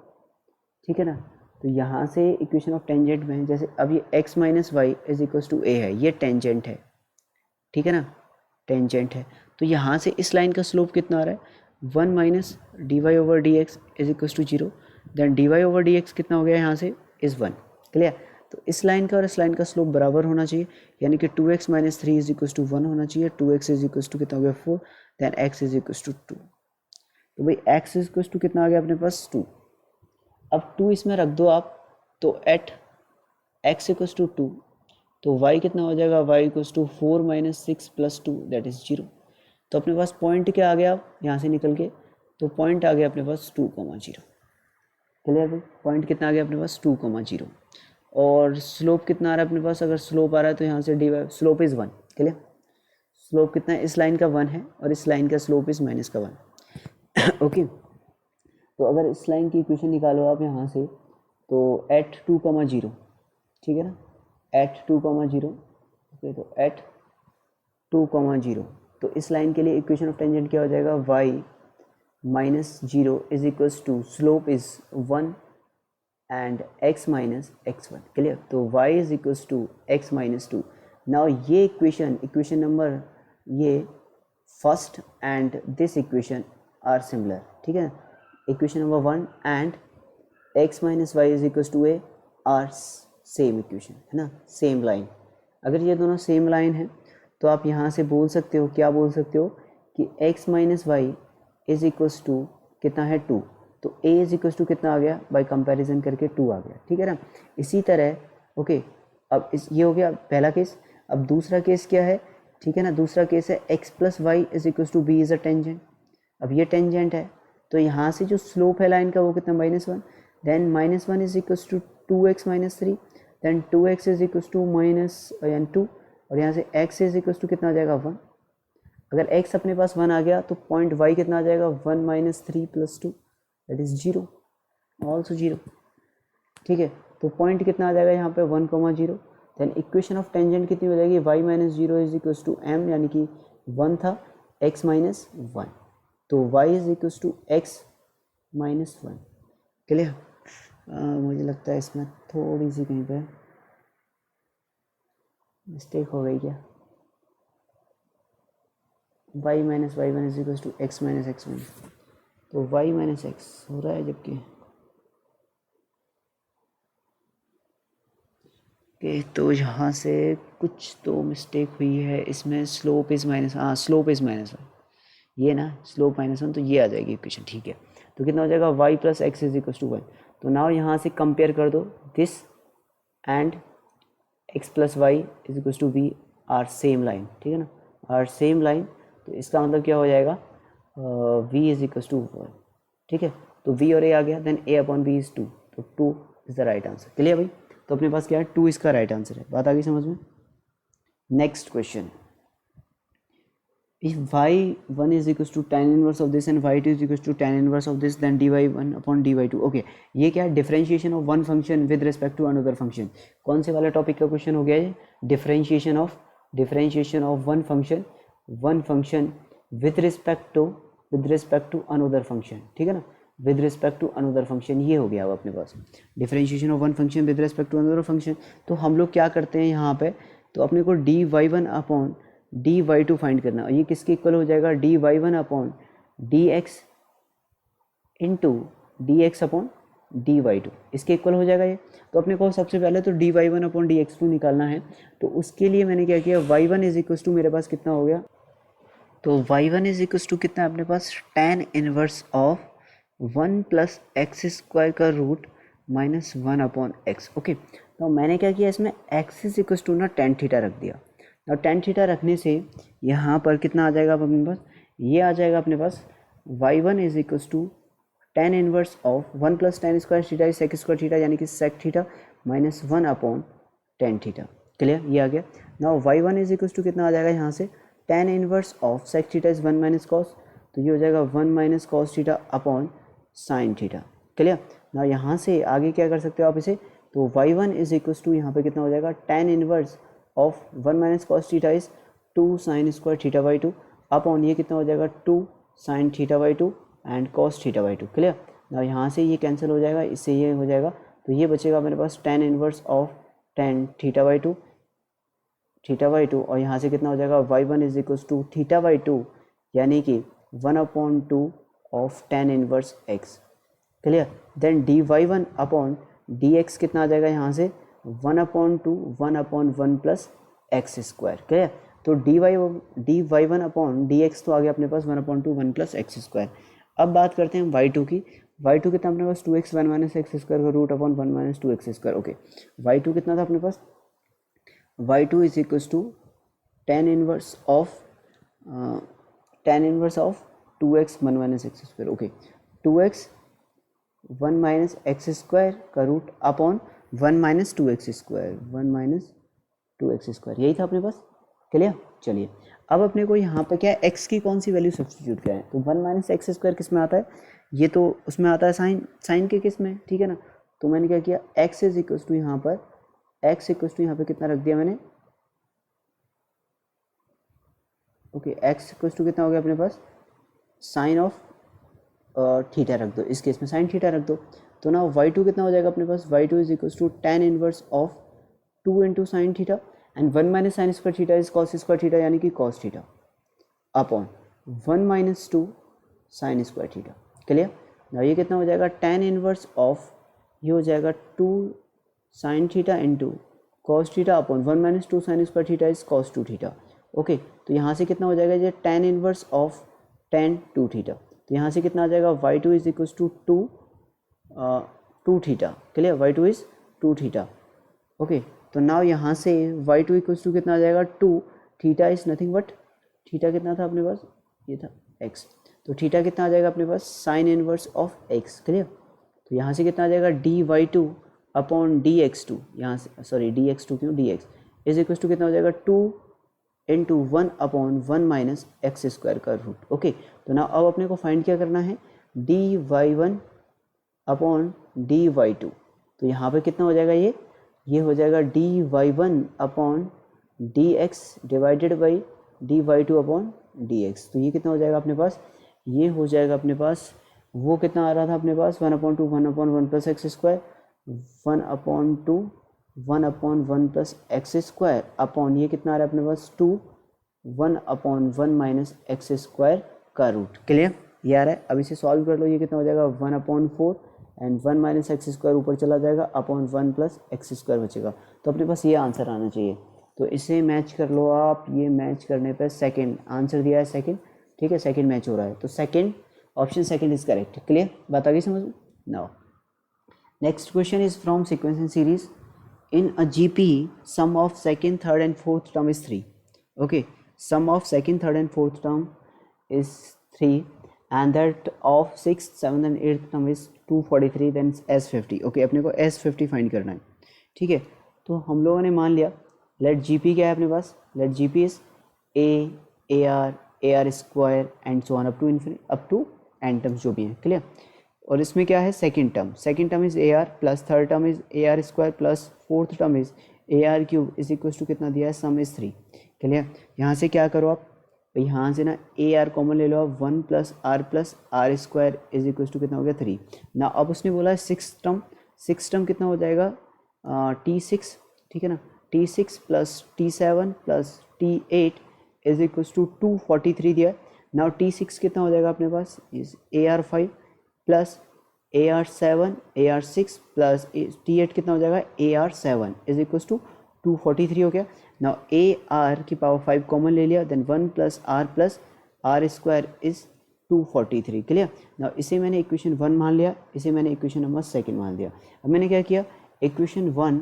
ठीक है ना। तो यहाँ से इक्वेशन ऑफ टेंजेंट में जैसे अब ये x minus Y is equal to A है, ये टेंजेंट है, ठीक है ना, टेंजेंट है। तो यहाँ से इस लाइन का स्लोप कितना आ रहा है, 1 minus D Y over D X is equal to 0, then D Y over D X कितना हो गया यहाँ से इज़ 1, क्लियर। तो इस लाइन का और इस लाइन का स्लोप बराबर होना चाहिए, यानी कि 2x minus 3 is equal to 1 होना चाहिए। 2x इज इक्वल टू कितना हो गया 4, then x is equal to 2। तो भाई x इज इक्वल टू कितना आ गया अपने पास 2। अब 2 इसमें रख दो आप, तो एट x इक्वल टू 2, तो y कितना हो जाएगा, y equal to 4 minus 6 plus 2 that is 0। तो अपने पास पॉइंट क्या आ गया यहाँ से निकल के, तो पॉइंट आ गया अपने पास 2,0, क्लियर भाई। पॉइंट कितना आ गया अपने पास 2,0। और स्लोप कितना आ रहा है अपने पास, अगर स्लोप आ रहा है तो यहाँ से D Y slope is 1, clear. Slope कितना है, इस लाइन का 1 है और इस लाइन का स्लोप इज़ माइनस का 1 ओके। तो अगर इस लाइन की इक्वेशन निकालो आप यहाँ से, तो एट 2,0, ठीक है ना, एट 2,0, ओके, तो एट 2,0, तो इस लाइन के लिए इक्वेशन ऑफ टेंजेंट क्या हो जाएगा, y minus 0 is equals to slope is 1 and x minus x1, clear. तो y is equals to x minus 2। Now ये इक्वेशन नंबर, ये first and this equation are similar, ठीक है। Equation number 1 and x minus Y is equals to A are same equation, है ना, same line. अगर ये दोनों सेम लाइन है तो आप यहाँ से बोल सकते हो, क्या बोल सकते हो कि x minus Y is equals to कितना है 2, तो a इज इक्वल्स टू कितना आ गया, बाय कंपैरिजन करके 2 आ गया, ठीक है ना। इसी तरह ओके, अब ये हो गया पहला केस। अब दूसरा केस क्या है, ठीक है ना, दूसरा केस है x plus Y is equals to B is a tangent. अब ये टेंजेंट है, तो यहाँ से जो स्लोप है लाइन का वो कितना -1, then -1 is equals to 2x minus 3, then 2x is equals to -2, और यहाँ से x इज इक्वल्स टू कितना आ जाएगा 1। अगर x अपने पास 1 आ गया तो पॉइंट y कितना आ जाएगा, 1 minus 3 plus 2 that is 0, also 0, ठीक है। तो पॉइंट कितना आ जाएगा यहाँ पे 1,0। देन इक्वेशन ऑफ टेंजेंट कितनी हो जाएगी, y minus 0 is equals to m, यानी कि 1 था, x माइनस 1, तो y is equals to x minus 1, clear. मुझे लगता है इसमें थोड़ी सी कहीं पे मिस्टेक हो गई क्या, y minus Y one is equals to X minus X one, तो y माइनस एक्स हो रहा है, जबकि ओके, तो यहाँ से कुछ तो मिस्टेक हुई है इसमें। स्लोप इज़ माइनस, हाँ स्लोप इज़ -1, ये ना स्लोप -1, तो ये आ जाएगी इक्वेशन, ठीक है। तो कितना हो जाएगा, y plus X is equal to 1। तो नाउ यहाँ से कंपेयर कर दो, this and x plus Y is equal to B are same line, ठीक है ना, आर सेम लाइन। तो इसका मतलब क्या हो जाएगा, v इज इक्वल टू 1, ठीक है। तो v और a आ गया, then a upon b is 2, तो 2 is the right answer, clear भाई। तो अपने पास क्या है, 2 इसका राइट आंसर है। बात आ गई समझ में। Next question, if y1 is equals to tan inverse of this and y2 is equals to tan inverse of this, then dy1 upon dy2, okay. ये क्या है, differentiation of one function with respect to another function. कौन से वाला topic का question हो गया ये, differentiation of one function with respect to another function, ठीक है ना, with respect to another function, ये हो गया अब अपने पास differentiation of one function with respect to another function. तो हम लोग क्या करते हैं यहाँ पे, तो अपने को dy1 अपॉन dy2 फाइंड करना, और ये किसके इक्वल हो जाएगा, dy1 upon dx into dx upon dy2, इसके इक्वल हो जाएगा ये। तो अपने को सबसे पहले तो dy1 अपॉन dx2 निकालना है। तो उसके लिए मैंने क्या किया, y1 इज इक्वल टू मेरे पास कितना हो गया, तो y1 इज इक्वल टू कितना अपने पास, tan inverse of 1 plus X square का root minus 1 upon X, okay. तो मैंने क्या किया, इसमें x इज इक्वल टू ना tan थीटा रख दिया, और tan थीटा रखने से यहाँ पर कितना आ जाएगा अपने पास, ये आ जाएगा अपने पास y1 is equal to tan inverse of 1 plus tan square theta is sec square theta यानी कि sec theta minus 1 upon tan theta. Clear, ये आ गया। Now y1 is equal to कितना आ जाएगा यहाँ से tan inverse of sec theta is 1 minus cos, तो ये हो जाएगा 1 minus cos theta upon sine theta. Clear, ना यहाँ से आगे क्या कर सकते हो आप इसे, तो y1 इज इक्वल टू यहाँ पे कितना हो जाएगा tan inverse of 1 minus cos theta is 2 sine square theta by 2 upon ये कितना हो जाएगा 2 sine theta by 2 and cos theta by 2। Clear, ना यहाँ से ये कैंसिल हो जाएगा, इससे ये हो जाएगा, तो ये बचेगा मेरे पास tan inverse of tan theta by 2 और यहाँ से कितना हो जाएगा y1 is equal to theta by 2 यानी कि 1/2 of tan inverse x। Clear, then dy1 upon dx कितना आ जाएगा यहाँ से 1/2 1/1 प्लस एक्स स्क्वायर। क्लियर, तो dy1 अपॉन dx तो आ गया अपने पास 1/2 1 प्लस एक्स स्क्वायर। अब बात करते हैं y2 की। y2 कितना अपने पास 2x 1 माइनस एक्स स्क्वायर का रूट अपॉन 1 माइनस 2x स्क्वायर। ओके, y2 कितना था अपने पास, y2 is equal to tan inverse of 2x 1 minus X square. Okay, 2x 1 minus X square का रूट अपॉन 1 माइनस 2x स्क्वायर, 1 माइनस 2x स्क्वायर, यही था अपने पास। क्लियर, चलिए अब अपने को यहाँ पे क्या है x की कौन सी वैल्यू सब्स्टिट्यूट करें, तो 1 माइनस एक्स स्क्वायर किस में आता है, ये तो उसमें आता है साइन के किस में, ठीक है ना। तो मैंने क्या किया x इज इक्वल टू यहाँ पर यहाँ पे कितना रख दिया मैंने, ओके x इक्वल टू कितना हो गया अपने पास साइन ऑफ थीटा रख दो, इस केस में साइन थीटा रख दो। तो ना y2 कितना हो जाएगा अपने पास, y2 is equal to tan inverse of 2 into sine theta and 1 minus sine square theta is cos square theta यानी कि cos theta upon 1 minus 2 sine square theta. Clear, ना ये कितना हो जाएगा tan इनवर्स ऑफ, ये हो जाएगा 2 sine theta into cos theta upon 1 minus 2 sine square theta is cos 2 theta. Okay, तो यहाँ से कितना हो जाएगा ये tan inverse of tan 2 theta, तो यहाँ से कितना आ जाएगा y2 is equal to 2 theta. Clear, y2 is 2 theta. Okay, तो नाउ यहाँ से y2 इक्वल टू कितना आ जाएगा 2 theta is nothing but, theta कितना था अपने पास, ये था x, तो थीटा कितना आ जाएगा अपने पास sine inverse of x। Clear, तो यहाँ से कितना आ जाएगा dy2 अपॉन dx2, यहाँ से सॉरी dx2 क्यों dx इज इक्वल टू कितना हो जाएगा 2 into 1 upon 1 minus X square का रूट। ओके, तो ना अब अपने को फाइंड क्या करना है dy1 अपॉन dy2, तो यहाँ पे कितना हो जाएगा ये हो जाएगा dy1 upon dx divided by dy2 upon dx, तो ये कितना हो जाएगा अपने पास, ये हो जाएगा अपने पास वो कितना आ रहा था अपने पास 1/2 1/1 plus X square 1/2 1/1 plus X square upon ये कितना आ रहा है अपने पास 2 1/1 माइनस एक्स स्क्वायर का रूट। क्लियर, ये आ रहा है। अब इसे सॉल्व कर लो, ये कितना हो जाएगा 1/4 एंड 1 माइनस एक्स स्क्वायर ऊपर चला जाएगा अपॉन 1 प्लस एक्स स्क्वायर बचेगा, तो अपने पास ये आंसर आना चाहिए। तो इसे मैच कर लो आप, ये मैच करने पर सेकेंड आंसर दिया है सेकेंड, ठीक है, सेकेंड मैच हो रहा है, तो second option second is correct. Clear, बात आ गई समझ में। Now next question is from sequence and series in a GP sum of second, third and fourth term is 3. Okay, sum of second, third and fourth term is 3 and that of 6th, 7th and 8th term is 243 then S50. Okay, अपने को S50 find करना है, ठीक है। तो हम लोगों ने मान लिया लेट GP क्या है अपने पास, let GP is AR square and so on up to n terms जो भी हैं। क्लियर, और इसमें क्या है second term is AR plus third term is AR square plus fourth term is AR cube is equal to कितना दिया है सम इज 3। क्लियर, यहाँ से क्या करो आप, यहाँ से ना AR कॉमन ले लो आप 1 plus R square is equal to कितना हो गया 3 ना। अब उसने बोला है सिक्स टर्म कितना हो जाएगा T6, ठीक है ना, T6 plus T7 plus T8 is equal to 243 दिया। नाउ T6 कितना हो जाएगा अपने पास is AR5 plus AR7 AR6 plus T8 कितना हो जाएगा AR7 इज इक्वल टू 243 हो गया। नाउ AR की पावर 5 कॉमन ले लिया, then 1 plus R square is 243। Clear, now इसे मैंने इक्वेशन 1 मान लिया, इसे मैंने इक्वेशन नंबर सेकंड मान लिया। अब मैंने क्या किया equation 1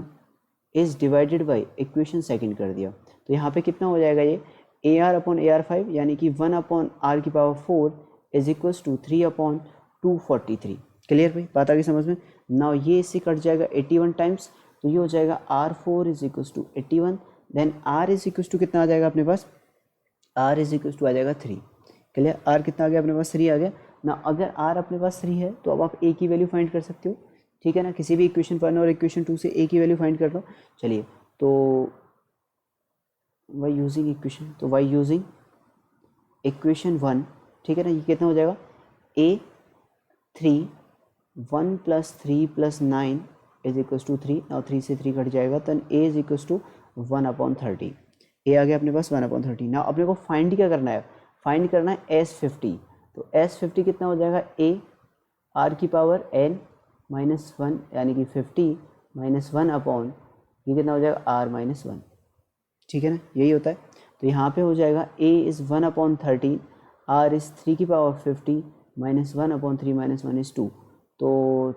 is divided by equation second कर दिया, तो यहाँ पे कितना हो जाएगा ये AR अपॉन AR5 यानी कि 1 अपॉन R की power 4 is equal to 3 upon 243। Clear भाई, बात आ गई समझ में। नाउ ये इससे कट जाएगा 81 टाइम्स, तो ये हो जाएगा R4 is equals to 81। Then R is equals to कितना आ जाएगा अपने पास, R इज इक्वल्स टू आ जाएगा 3। क्लियर, R कितना आ गया अपने पास, 3 आ गया ना। अगर R अपने पास 3 है तो अब आप A की वैल्यू फाइंड कर सकते हो, ठीक है ना। किसी भी इक्वेशन 1 और इक्वेशन 2 से A की वैल्यू फाइंड कर लो। चलिए, तो वाई यूजिंग इक्वेशन, तो वाई यूजिंग इक्वेशन 1, ठीक है ना, ये कितना हो जाएगा, A3 1 + 3 + 9 इज इक्वल्स टू 3। और 3 से 3 कट जाएगा, तो A इज इक्वल्स टू 1/30। ए आ गया अपने पास 1/30। ना अपने को फाइंड क्या करना है, फाइंड करना है S50। तो S50 कितना हो जाएगा, A R की पावर n -1 यानी कि 50 - 1 ये कितना हो जाएगा R-1, ठीक है ना, यही होता है। तो यहाँ पे हो जाएगा A इज़ 1/13, R इज़ 3 की पावर 50 -1/3 - 1 इज़ 2। तो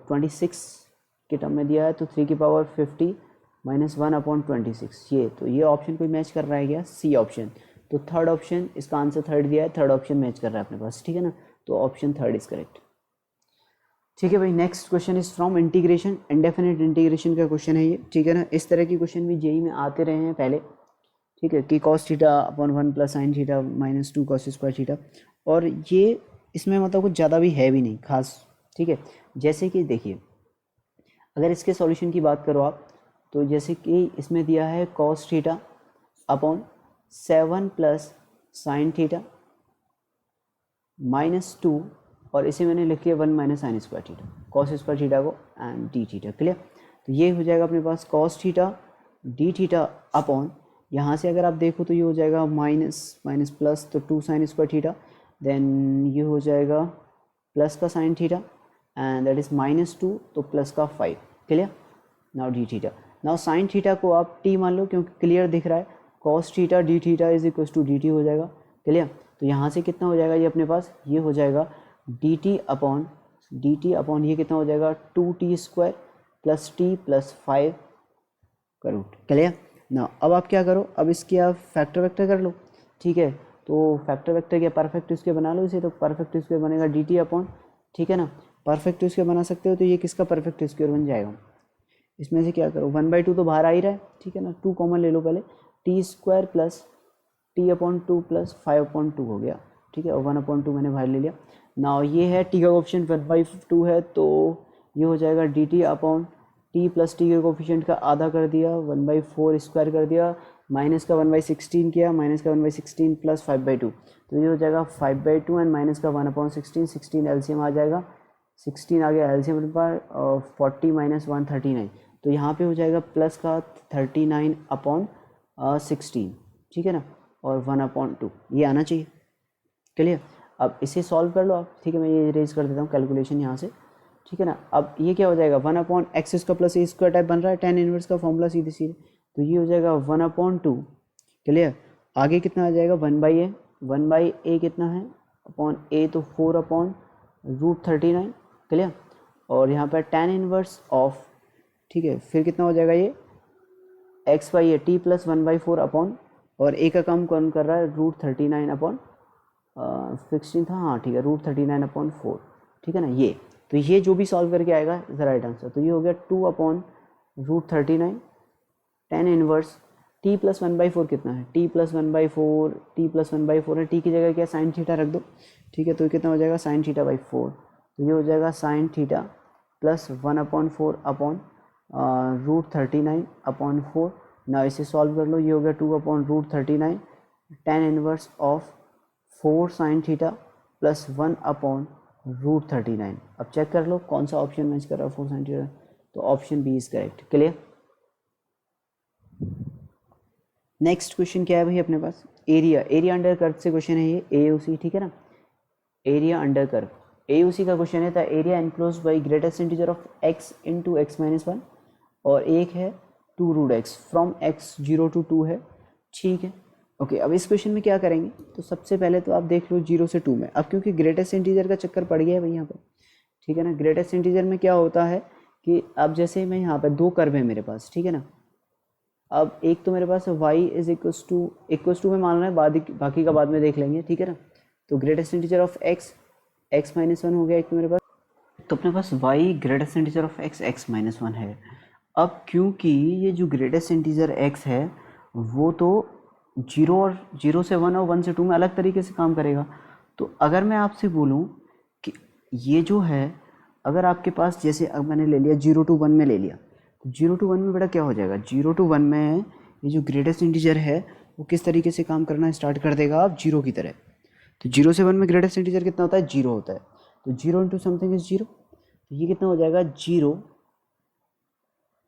26 के टर्म में दिया है, तो 3 की पावर 50 -1/26 ये, तो ये ऑप्शन कोई मैच कर रहा है क्या, सी ऑप्शन। तो थर्ड ऑप्शन, इसका आंसर थर्ड दिया है, थर्ड ऑप्शन मैच कर रहा है अपने पास, ठीक है ना। तो ऑप्शन थर्ड इज करेक्ट, ठीक है भाई। Next question is from integration, indefinite integration का क्वेश्चन है ये, ठीक है ना। इस तरह की क्वेश्चन भी जेई में आते रहे हैं पहले, ठीक है, कि cos theta upon 1 + sin theta -2 cos square theta. और ये इसमें मतलब कुछ ज़्यादा भी है भी नहीं खास, ठीक है। जैसे कि देखिए, अगर इसके सॉल्यूशन की बात करो आप, तो जैसे कि इसमें दिया है cos theta upon 7 + sin theta -2, और इसे मैंने लिख लिया 1 - sin square theta, cos square theta को एंड डी थीटा। क्लियर, तो ये हो जाएगा अपने पास cos theta D theta upon, यहाँ से अगर आप देखो तो ये हो जाएगा माइनस माइनस प्लस, तो 2 sin स्क्वायर थीटा। देन ये हो जाएगा प्लस का sin theta and that is -2, तो प्लस का 5। Clear, now D theta. Now sin theta को आप t मान लो, क्योंकि क्लियर दिख रहा है, cos theta D theta is equal to dt हो जाएगा। क्लियर, तो यहाँ से कितना हो जाएगा ये अपने पास, ये हो जाएगा dt अपॉन ये कितना हो जाएगा 2t² + t + 5 का रूट। क्लियर ना, अब आप क्या करो, अब इसके आप फैक्टर वेक्टर कर लो, ठीक है। तो फैक्टर वेक्टर क्या, परफेक्ट स्क्वायर बना लो इसे, तो परफेक्ट स्क्वायर बनेगा dt अपॉन, ठीक है ना, परफेक्ट स्क्वायर बना सकते हो। तो ये किसका परफेक्ट स्क्वायर बन जाएगा, इसमें से क्या करो, 1/2 तो बाहर आ ही रहा है, ठीक है ना, 2 कॉमन ले लो पहले, t² + t/2 + 5/2 हो गया, ठीक है, और 1/2 मैंने बाहर ले लिया। ना ये है t का कोफिशिएंट 1/2 है, तो ये हो जाएगा dt अपॉन t + t के कोफिशिएंट का आधा कर दिया, 1/4 स्क्वायर कर दिया, माइनस का 1/16 किया, -1/16 + 5/2, तो ये हो जाएगा 5/2 एंड माइनस का 1/16, 16 एलसीएम आ जाएगा, 16 आ गया एलसीएम पर, और 40 - 139, तो यहाँ पे हो जाएगा प्लस का 39/16, ठीक है ना, और 1/2 ये आना चाहिए। क्लियर, अब इसे सॉल्व कर लो आप, ठीक है, मैं ये रेज कर देता हूँ कैलकुलेशन यहाँ से, ठीक है ना। अब ये क्या हो जाएगा, 1/x इसका प्लस a स्क्वायर टाइप बन रहा है, tan इनवर्स का फॉर्मूला सीधे सीधे, तो ये हो जाएगा 1/2। क्लियर, आगे कितना आ जाएगा 1/a कितना है अपॉन a, तो 4/√39। क्लियर, और यहाँ पर tan इनवर्स ऑफ, ठीक है, फिर कितना हो जाएगा ये x/a t + 1/4 अपॉन, और a का काम कौन कर रहा है, √39/16 था, हाँ ठीक है, √39/4, ठीक है ना। ये तो ये जो भी सॉल्व करके आएगा इज द राइट आंसर। तो ये हो गया 2/√39 tan इनवर्स t + 1/4 कितना है, t + 1/4 है, t की जगह क्या sin थीटा रख दो, ठीक है, तो कितना हो जाएगा sin θ/4, तो ये हो जाएगा sin θ + 1/4 अपॉन √39/4। ना इसे सॉल्व कर लो, ये हो गया 2/√39 tan इनवर्स ऑफ 4 sin θ + 1/√39। अब चेक कर लो कौन सा ऑप्शन मैच कर रहा है 4 sin θ, तो option B is correct. Clear, next question क्या है भाई अपने पास, एरिया अंडर कर्व से क्वेश्चन है ये, AOC, ठीक है ना, एरिया अंडर कर्व AOC का क्वेश्चन है। तो area enclose by greatest integer of x × x - 1, और एक है 2√x फ्रॉम x 0 to 2 है, ठीक है। ओके, अब इस क्वेश्चन में क्या करेंगे, तो सबसे पहले तो आप देख लो 0 से 2 में, अब क्योंकि ग्रेटेस्ट इंटीजर का चक्कर पड़ गया है भाई यहाँ पर, ठीक है ना। ग्रेटेस्ट इंटीजर में क्या होता है कि अब जैसे मैं यहाँ पर 2 कर्व है मेरे पास, ठीक है ना, अब एक तो मेरे पास y इज इक्वल्स टू में मानना है, बाकी का बाद में देख लेंगे, ठीक है ना। तो ग्रेटेस्ट इंटीजर ऑफ x - 1 हो गया एक तो मेरे पास, तो अपने पास y greatest integer of x x minus one है। अब क्योंकि ये जो ग्रेटेस्ट इंटीजर x है वो तो जीरो और जीरो से वन और वन से टू में अलग तरीके से काम करेगा। तो अगर मैं आपसे बोलूँ कि ये जो है, अगर आपके पास जैसे अब मैंने ले लिया जीरो टू वन में ले लिया, तो जीरो टू वन में बेटा क्या हो जाएगा, जीरो टू वन में ये जो ग्रेटेस्ट इंटीजर है वो किस तरीके से काम करना स्टार्ट कर देगा आप जीरो की तरह। तो जीरो से वन में ग्रेटेस्ट इंटीजर कितना होता है, जीरो होता है। तो zero into something is zero, तो ये कितना हो जाएगा, zero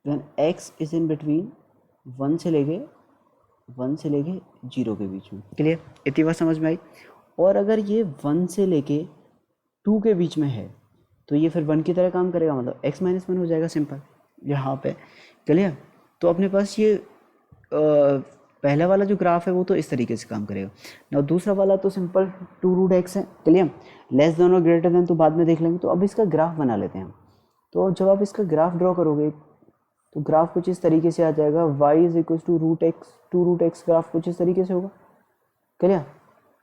when x is in between one से लेके जीरो के बीच में। क्लियर, इतनी बात समझ में आई। और अगर ये वन से लेके टू के बीच में है तो ये फिर वन की तरह काम करेगा, मतलब x माइनस वन हो जाएगा सिंपल यहाँ पे। क्लियर, तो अपने पास ये पहला वाला जो ग्राफ है वो तो इस तरीके से काम करेगा ना। दूसरा वाला तो सिंपल टू रूट एक्स है। क्लियर, लेस देन और ग्रेटर देन तो बाद में देख लेंगे। तो अब इसका ग्राफ बना लेते हैं हम। तो जब आप इसका ग्राफ ड्रॉ करोगे तो ग्राफ कुछ इस तरीके से आ जाएगा, y is equal to root X, two root X graph कुछ इस तरीके से होगा। क्लियर,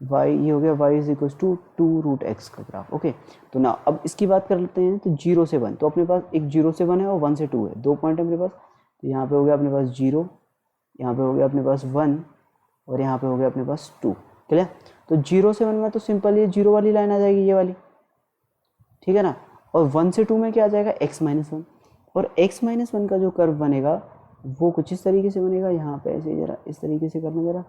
y ये हो गया y is equal to two root X का ग्राफ। ओके, तो ना अब इसकी बात कर लेते हैं। तो जीरो से वन, तो अपने पास एक जीरो से वन है और वन से टू है, दो पॉइंट है अपने पास। तो यहाँ पे हो गया अपने पास जीरो, यहाँ पे हो गया अपने पास वन और यहाँ पे हो गया अपने पास टू। क्लियर, तो जीरो से वन में तो सिंपल ये जीरो वाली लाइन आ जाएगी, ये वाली, ठीक है ना। और वन से टू में क्या आ जाएगा, x माइनस वन। और x माइनस वन का जो कर्व बनेगा वो कुछ इस तरीके से बनेगा। यहाँ पे ऐसे जरा इस तरीके से करना जरा,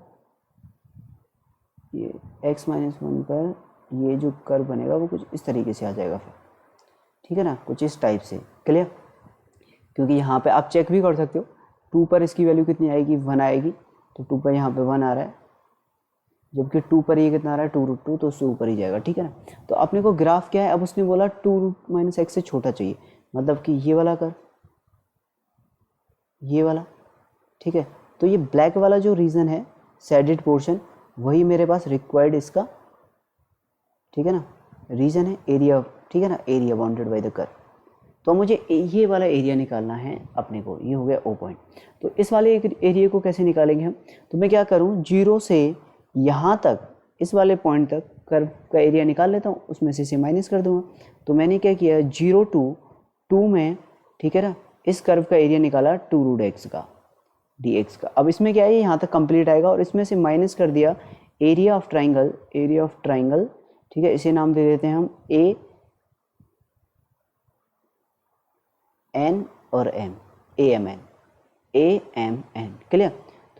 ये x माइनस वन पर ये जो कर्व बनेगा वो कुछ इस तरीके से आ जाएगा फिर, ठीक है ना, कुछ इस टाइप से। क्लियर, क्योंकि यहाँ पे आप चेक भी कर सकते हो, टू पर इसकी वैल्यू कितनी आएगी, वन आएगी। तो टू पर यहाँ पे वन आ रहा है, जबकि टू पर ये कितना आ रहा है, टू रूट टू, तो उससे ऊपर ही जाएगा, ठीक है ना। तो अपने को ग्राफ क्या है, अब उसने बोला टू रूट माइनस एक्स से छोटा चाहिए, मतलब कि ये वाला कर, ये वाला, ठीक है। तो ये ब्लैक वाला जो रीजन है, शेडेड पोर्शन, वही मेरे पास रिक्वायर्ड इसका, ठीक है ना, रीजन है, एरिया, ठीक है ना, area bounded by the curve. तो मुझे ये वाला एरिया निकालना है अपने को, ये हो गया ओ पॉइंट। तो इस वाले एरिया को कैसे निकालेंगे हम, तो मैं क्या करूँ, जीरो से यहाँ तक, इस वाले पॉइंट तक कर्व का एरिया निकाल लेता हूँ, उसमें से इसे माइनस कर दूंगा। तो मैंने क्या किया, जीरो टू टू में, ठीक है ना, इस कर्व का एरिया निकाला टू रूट एक्स का, डी एक्स का। अब इसमें क्या है, यहाँ तक कंप्लीट आएगा और इसमें से माइनस कर दिया एरिया ऑफ ट्राइंगल, ठीक है। इसे नाम दे देते हैं हम ए एन और एम, ए एम एन। क्लियर,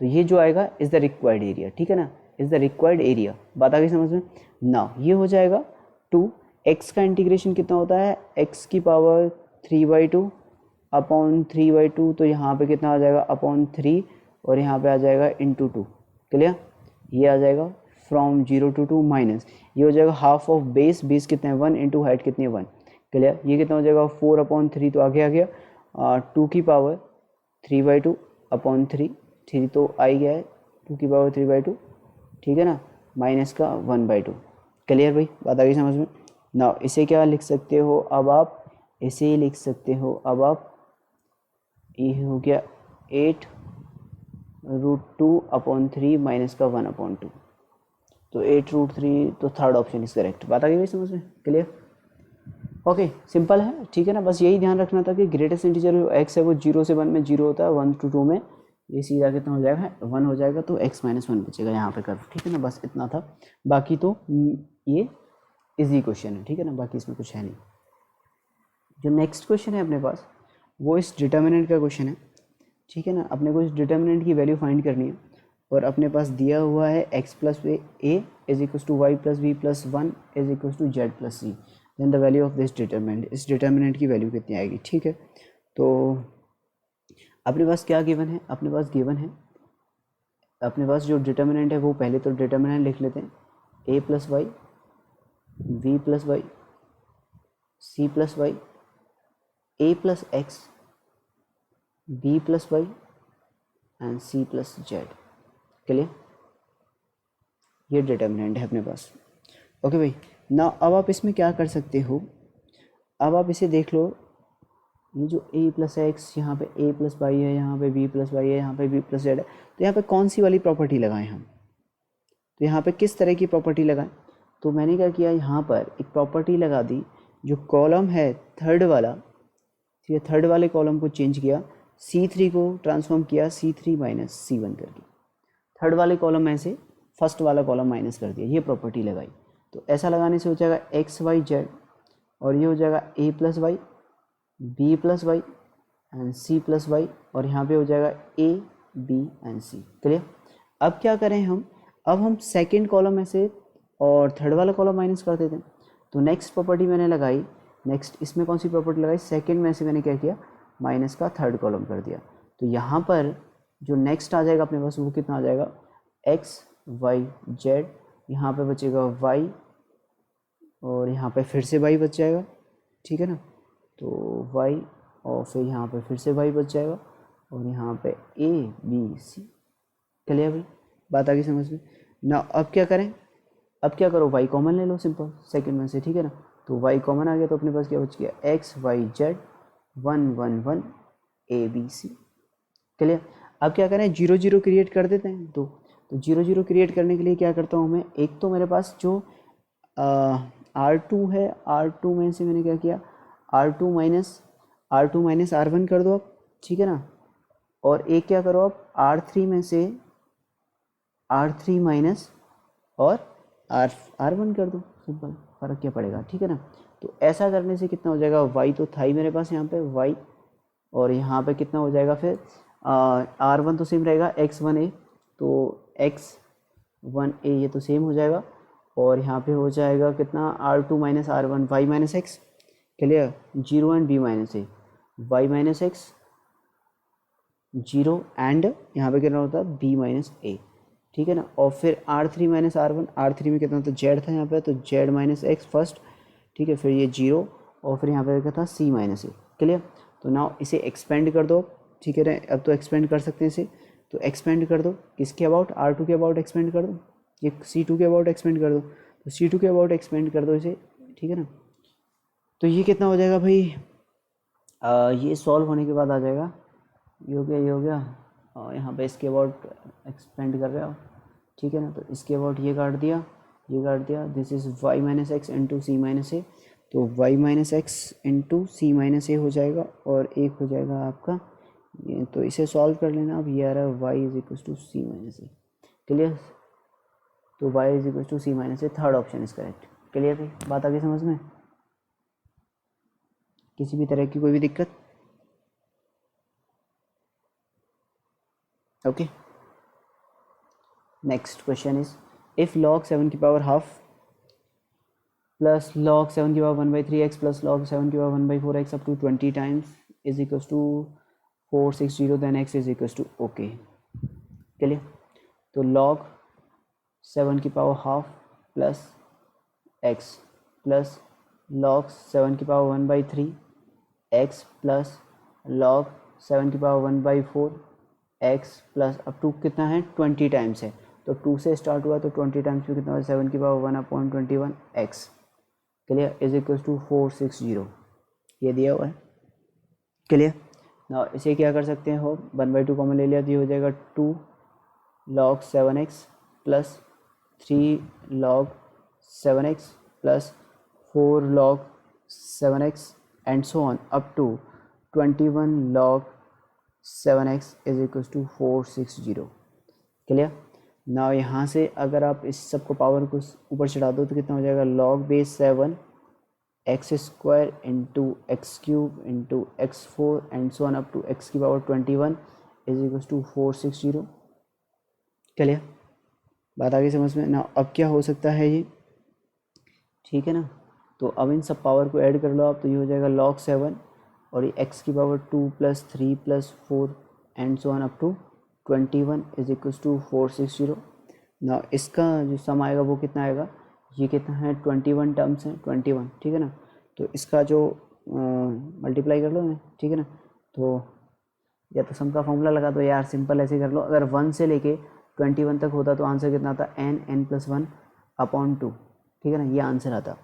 तो ये जो आएगा इज द रिक्वायर्ड एरिया, ठीक है ना, इज द रिक्वायर्ड एरिया। बात आ गई समझ में। नाउ ये हो जाएगा टू, एक्स का इंटीग्रेशन कितना होता है, एक्स की power three by two upon three by two, तो यहाँ पे कितना आ जाएगा, अपॉन थ्री, और यहाँ पे आ जाएगा इंटू टू। क्लियर, ये आ जाएगा from zero to two minus, ये हो जाएगा हाफ ऑफ बेस, बेस कितना है वन, इंटू हाइट कितनी है वन। क्लियर, ये कितना हो जाएगा फोर अपॉन थ्री, तो आगे आ गया टू की power three by two upon three, three तो आ ही गया है, टू की पावर थ्री बाई टू, ठीक है ना, माइनस का वन बाई टू। क्लियर भाई, बात आ गई समझ में। ना इसे क्या लिख सकते हो अब आप, इसे लिख सकते हो अब आप, ये हो गया eight root two upon three minus का वन अपॉन टू, तो एट रूट थ्री, तो थर्ड ऑप्शन इज करेक्ट। बात आ गई भाई समझ में। क्लियर, ओके, सिंपल है, ठीक है ना। बस यही ध्यान रखना था कि ग्रेटेस्ट इंटीजर जो एक्स है वो जीरो से वन में जीरो होता है, वन टू टू में ये सीधा कितना हो जाएगा, वन हो जाएगा, तो एक्स माइनस वन बचेगा यहाँ पे कर्व, ठीक है ना। बस इतना था, बाकी तो ये इजी क्वेश्चन है, ठीक है ना, बाकी इसमें कुछ है नहीं। जो नेक्स्ट क्वेश्चन है अपने पास वो इस डिटर्मिनेंट का क्वेश्चन है, ठीक है ना। अपने को इस डिटर्मिनेंट की वैल्यू फाइंड करनी है और अपने पास दिया हुआ है X plus A is equal to Y plus B plus one is equal to Z plus C, then the value of this determinant, इस डिटर्मिनेंट की वैल्यू कितनी आएगी, ठीक है। तो अपने पास क्या गिवन है, अपने पास गिवन है, अपने पास जो डिटर्मिनेंट है वो पहले तो डिटर्मिनेंट लिख लेते हैं, A plus Y, B plus Y, C plus Y, A plus X, B plus Y and C plus Z. Clear, ये डिटर्मिनेंट है अपने पास। ओके भाई, ना अब आप इसमें क्या कर सकते हो, अब आप इसे देख लो, ये जो a प्लस एक्स, यहाँ पे a प्लस वाई है, यहाँ पे b प्लस वाई है, यहाँ पे b प्लस जेड है, तो यहाँ पे कौन सी वाली प्रॉपर्टी लगाएं हम, तो यहाँ पे किस तरह की प्रॉपर्टी लगाएं। तो मैंने क्या किया, यहाँ पर एक प्रॉपर्टी लगा दी जो कॉलम है थर्ड वाला, ठीक है, थर्ड वाले कॉलम को चेंज किया, C3 को ट्रांसफॉर्म किया C3 माइनस C1 करके, थर्ड वाले कॉलम में से फर्स्ट वाला कॉलम माइनस कर दिया, ये प्रॉपर्टी लगाई। तो ऐसा लगाने से हो जाएगा एक्स वाई जेड, और ये हो जाएगा A plus Y, B plus Y and C plus Y, और यहाँ पे हो जाएगा A B and C. Clear? अब क्या करें हम, अब हम सेकंड कॉलम में से और थर्ड वाला कॉलम माइनस कर देते हैं। तो नेक्स्ट प्रॉपर्टी मैंने लगाई, नेक्स्ट इसमें कौन सी प्रॉपर्टी लगाई, सेकंड में से मैंने क्या किया, माइनस का थर्ड कॉलम कर दिया। तो यहाँ पर जो नेक्स्ट आ जाएगा अपने पास वो कितना आ जाएगा, एक्स वाई जेड, यहाँ पे बचेगा वाई, और यहाँ पे फिर से वाई बच जाएगा, ठीक है ना। तो वाई और फिर यहाँ पे फिर से वाई बच जाएगा, और यहाँ पे ए बी सी। क्लियर भाई, बात आ गई समझ में ना। अब क्या करें, अब क्या करो, वाई कॉमन ले लो सिंपल सेकंड में से, ठीक है ना। तो वाई कॉमन आ गया तो अपने पास क्या बच गया, X Y Z 1 1 1 A B C. Clear? अब क्या करें, 0 0 क्रिएट कर देते हैं। तो 0 0 क्रिएट करने के लिए क्या करता हूँ मैं, एक तो मेरे पास जो R2 है, R2 में से मैंने क्या किया, R2 माइनस R1 कर दो आप, ठीक है ना। और एक क्या करो आप, R3 में से R3 माइनस और R1 कर दो, सिंपल, फ़र्क क्या पड़ेगा, ठीक है ना। तो ऐसा करने से कितना हो जाएगा, y तो था ही मेरे पास यहाँ पे y, और यहाँ पे कितना हो जाएगा फिर R1 तो सेम रहेगा x1a, तो x1a ये तो सेम हो जाएगा, और यहाँ पे हो जाएगा कितना R2 minus R1 y minus x. Clear? 0 and b minus A, y minus x 0 and यहाँ पे कितना होता है b माइनस ए, ठीक है ना। और फिर R3 माइनस R1, R3 में कितना था, z था यहाँ पे, तो z माइनस एक्स फर्स्ट, ठीक है, फिर ये 0, और फिर यहाँ पे क्या था c माइनस ए। क्लियर? तो नाउ इसे एक्सपेंड कर दो, ठीक है ना, अब तो एक्सपेंड कर सकते हैं इसे, तो एक्सपेंड कर दो किसके अबाउट, R2 के अबाउट एक्सपेंड कर दो, ये C2 के अबाउट एक्सपेंड कर दो, तो C2 के अबाउट एक्सपेंड कर दो इसे, ठीक है ना। तो ये कितना हो जाएगा भाई, ये सॉल्व होने के बाद आ जाएगा, ये हो गया, ये हो गया, और यहाँ पे इसके अबाउट एक्सपेंड कर रहे हो, ठीक है ना। तो इसके अबाउट ये काट दिया, ये काट दिया, this is Y minus X into C minus A, तो Y minus X into C minus A हो जाएगा, और एक हो जाएगा आपका ये, तो इसे सॉल्व कर लेना अब, ये आ रहा है Y is equal to C minus A. Clear? तो Y is equal to C minus A, third option is correct. Clear भाई, बात आ गई समझ में, किसी भी तरह की कोई भी दिक्कत? Okay, next question is, if log 7 की पावर हाफ प्लस log 7 की पावर 1/3x प्लस log 7 की power 1/4x up to 20 times is equals to 460, देन x इज इक्वल्स टू ओके। चलिए, तो log 7 की पावर half plus x plus log 7 की पावर 1/3x प्लस log 7 की power 1/4x plus up to कितना है 20 टाइम्स है, तो 2 से स्टार्ट हुआ तो 20 टाइम्स में कितना होगा 7 की power 1/21x। Clear? Is equal to 460, ये दिया हुआ है। क्लियर? ना इसे क्या कर सकते हैं हो, 1/2 कॉमन ले लिया तो ये हो जाएगा 2 log 7x plus 3 log 7x plus 4 log 7x and so on up to 21 log 7x is equal to 460। Clear? ना यहाँ से अगर आप इस सब को पावर को ऊपर चढ़ा दो तो कितना हो जाएगा, log base 7 x² into x³ into x4 and so on up to x की power 21 is equal to 460। Clear? बात आगे समझ में ना। अब क्या हो सकता है ये, ठीक है ना। तो अब इन सब पावर को ऐड कर लो आप, तो ये हो जाएगा log 7 और ये x की power 2 plus 3 plus 4 and so on up to 21 is equal to 460। ना इसका जो सम आएगा वो कितना आएगा, ये कितना है 21 टर्म्स हैं 21, ठीक है ना। तो इसका जो मल्टीप्लाई कर लो ना, ठीक है ना। तो या तो सम का फॉर्मूला लगा दो यार, सिंपल ऐसे कर लो। अगर 1 से लेके 21 तक होता तो आंसर कितना आता, n+1/2, ठीक है ना, ये आंसर आता।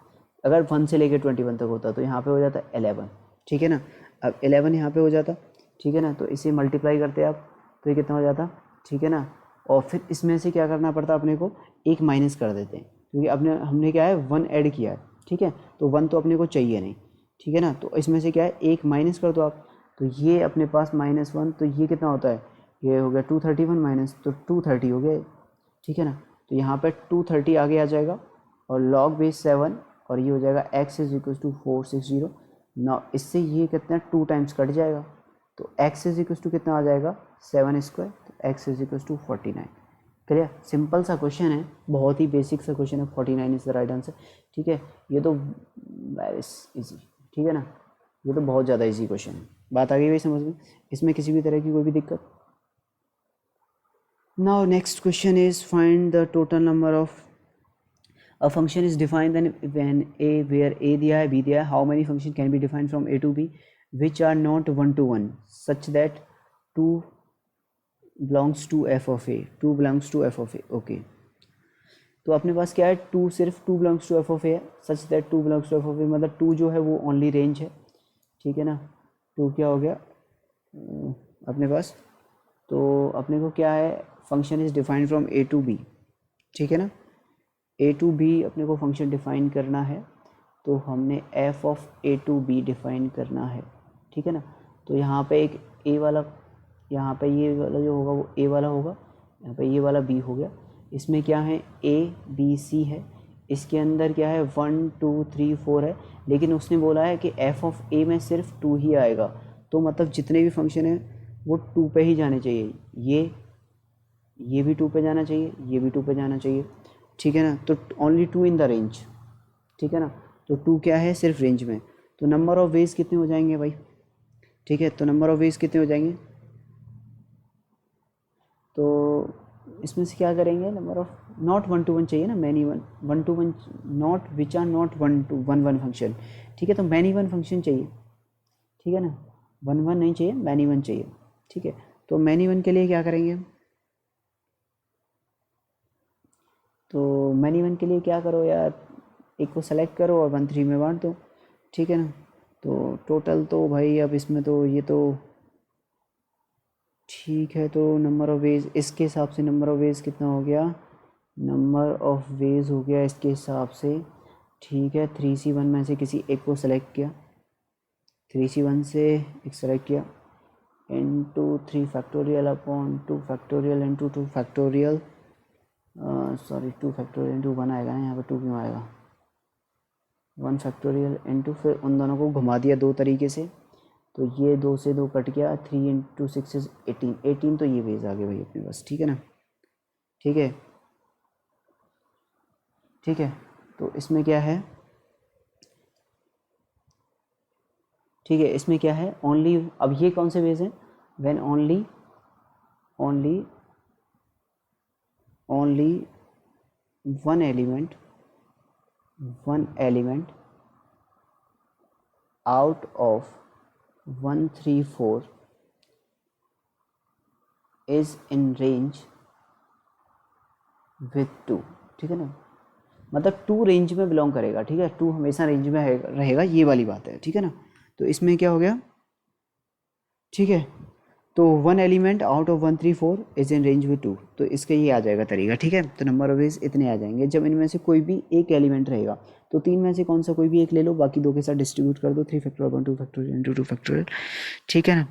अगर 1 से लेके 21 तक होता तो यहाँ पे हो जाता 11, ठीक है ना। अब 11 यहाँ पे हो जाता, ठीक है ना। तो इसे मल्टीप्लाई करते आप तो ये कितना हो जाता, ठीक है ना। और फिर इसमें से क्या करना पड़ता अपने को, एक माइनस कर देते हैं, क्योंकि अपने हमने क्या है 1 ऐड किया है, ठीक है, तो 1 तो अपने को चाहिए नहीं, ठीक है ना। तो इसमें से क्या है, एक माइनस कर दो आप, तो ये अपने पास -1, तो ये कितना होता है, ये हो गया 231 माइनस, तो 230 हो गया, ठीक है ना। तो यहाँ पे 230 आगे आ जाएगा और log बेस 7 और ये हो जाएगा x इज इक्वल टू 460 ना। इससे ये कितना 2 टाइम्स कट जाएगा, तो x इज इक्वल टू कितना आ जाएगा 7 स्क्वायर, तो x is equal to 49। Clear, simple सा क्वेश्चन है, बहुत ही बेसिक सा क्वेश्चन है, 49 इज द राइट आंसर, ठीक है। ये तो वेरी इजी, ठीक है ना, ये तो बहुत ज़्यादा इजी क्वेश्चन है। बात आ गई भाई समझ में, इसमें किसी भी तरह की कोई भी दिक्कत। Now next question is find the total number of a function is defined then when a where a दिया है b दिया है, how many function can be defined from a to b which are not one to one such that 2 belongs to f of a, 2 belongs to f of a, okay। तो अपने पास क्या है, 2 सिर्फ 2 belongs to f of a है, such that 2 belongs to f of a, मतलब 2 जो है वो ओनली रेंज है, ठीक है ना। 2 क्या हो गया अपने पास, तो अपने को क्या है, function is defined from a to b, ठीक है ना। a to b अपने को फंक्शन डिफाइन करना है, तो हमने f of a to b define करना है, ठीक है ना। तो यहाँ पे एक a वाला, यहाँ पे ये वाला जो होगा वो a वाला होगा, यहाँ पे ये वाला b हो गया। इसमें क्या है, a b c है, इसके अंदर क्या है 1 2 3 4 है, लेकिन उसने बोला है कि f ऑफ a में सिर्फ 2 ही आएगा, तो मतलब जितने भी फंक्शन हैं वो 2 पे ही जाने चाहिए, ये भी 2 पे जाना चाहिए, ये भी 2 पे जाना चाहिए, ठीक है ना। तो ओनली 2 इन द रेंज, ठीक है ना। तो 2 क्या है, सिर्फ रेंज में, तो नंबर ऑफ वेज कितने हो जाएंगे भाई, ठीक है। तो नंबर ऑफ वेज कितने हो जाएंगे, तो इसमें से क्या करेंगे, नंबर ऑफ नॉट 1 to 1 चाहिए ना, many 1 to 1 not which are not 1 to 1 function, ठीक है। तो मैनी 1 फंक्शन चाहिए, ठीक है ना, 1 1 नहीं चाहिए, मैनी 1 चाहिए, ठीक है। तो मैनी 1 के लिए क्या करेंगे, तो मैनी 1 के लिए क्या करो यार, एक को सेलेक्ट करो और 1 3 में बांट दो, ठीक है ना। तो टोटल तो भाई अब इसमें तो ये तो ठीक है, तो नंबर ऑफ वेज इसके हिसाब से नंबर ऑफ वेज कितना हो गया, नंबर ऑफ वेज हो गया इसके हिसाब से, ठीक है। 3C1 में से किसी एक को सेलेक्ट किया, 3C1 से एक सेलेक्ट किया, into 3 factorial upon 2 factorial into 2 factorial, sorry 2 factorial into 1 आएगा ना, यहाँ पर 2 क्यों आएगा, 1 फैक्टोरियल इंटू, फिर उन दोनों को घुमा दिया 2 तरीके से, तो ये 2 से 2 कट गया, 3 इंटू 6 इज 18, 18 तो ये वेज आ गए भाई अपने पास, ठीक है ना, ठीक है, ठीक है। तो इसमें क्या है, ठीक है, इसमें क्या है ओनली, अब ये कौन से वेज हैं, when only one element out of 1 3 4 is in range with 2, ठीक है ना, मतलब 2 रेंज में बिलोंग करेगा, ठीक है, 2 हमेशा रेंज में रहेगा, ये वाली बात है, ठीक है ना। तो इसमें क्या हो गया, ठीक है, तो 1 element out of 1 3 4 is in range with 2, तो इसका ये आ जाएगा तरीका, ठीक है। तो नंबर ऑफ वेज इतने आ जाएंगे, जब इनमें से कोई भी एक एलिमेंट रहेगा, तो 3 में से कौन सा कोई भी एक ले लो, बाकी 2 के साथ डिस्ट्रीब्यूट कर दो, 3 फैक्टोरियल 1 2 फैक्टोरियल इंटू 2 फैक्टोरियल, ठीक है ना।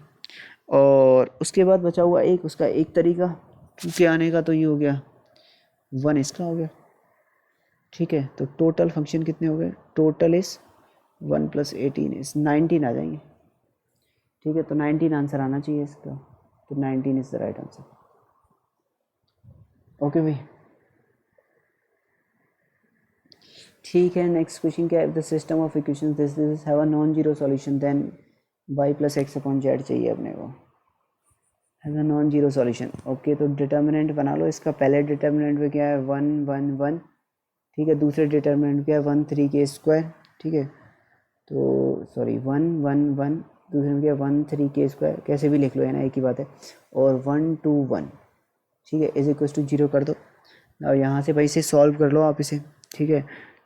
और उसके बाद बचा हुआ एक, उसका एक तरीका 2 के आने का, तो ये हो गया 1 इसका हो गया, ठीक है। तो टोटल फंक्शन कितने हो गए, टोटल इज 1 + 18 इज 19 आ जाएंगे, ठीक है। तो 19 आंसर आना चाहिए इसका, तो 19 is the right answer, okay भाई, ठीक है। नेक्स्ट क्वेश्चन क्या है, the system of equations this have a non zero solution then y + x/z चाहिए अपने को, has a non zero solution, okay. तो डिटर्मिनेंट बना लो इसका, पहले डिटर्मिनेंट में क्या है 1 1 1, ठीक है। दूसरे डिटर्मिनेंट क्या है 1 3k², ठीक है। तो सॉरी 1 1 1, दूसरे में क्या 1 3k², कैसे भी लिख लो है ना, एक ही बात है, और 1 2 1, ठीक है, इज इक्वल टू 0 कर दो। और यहाँ से भाई इसे सॉल्व कर लो आप इसे, ठीक है।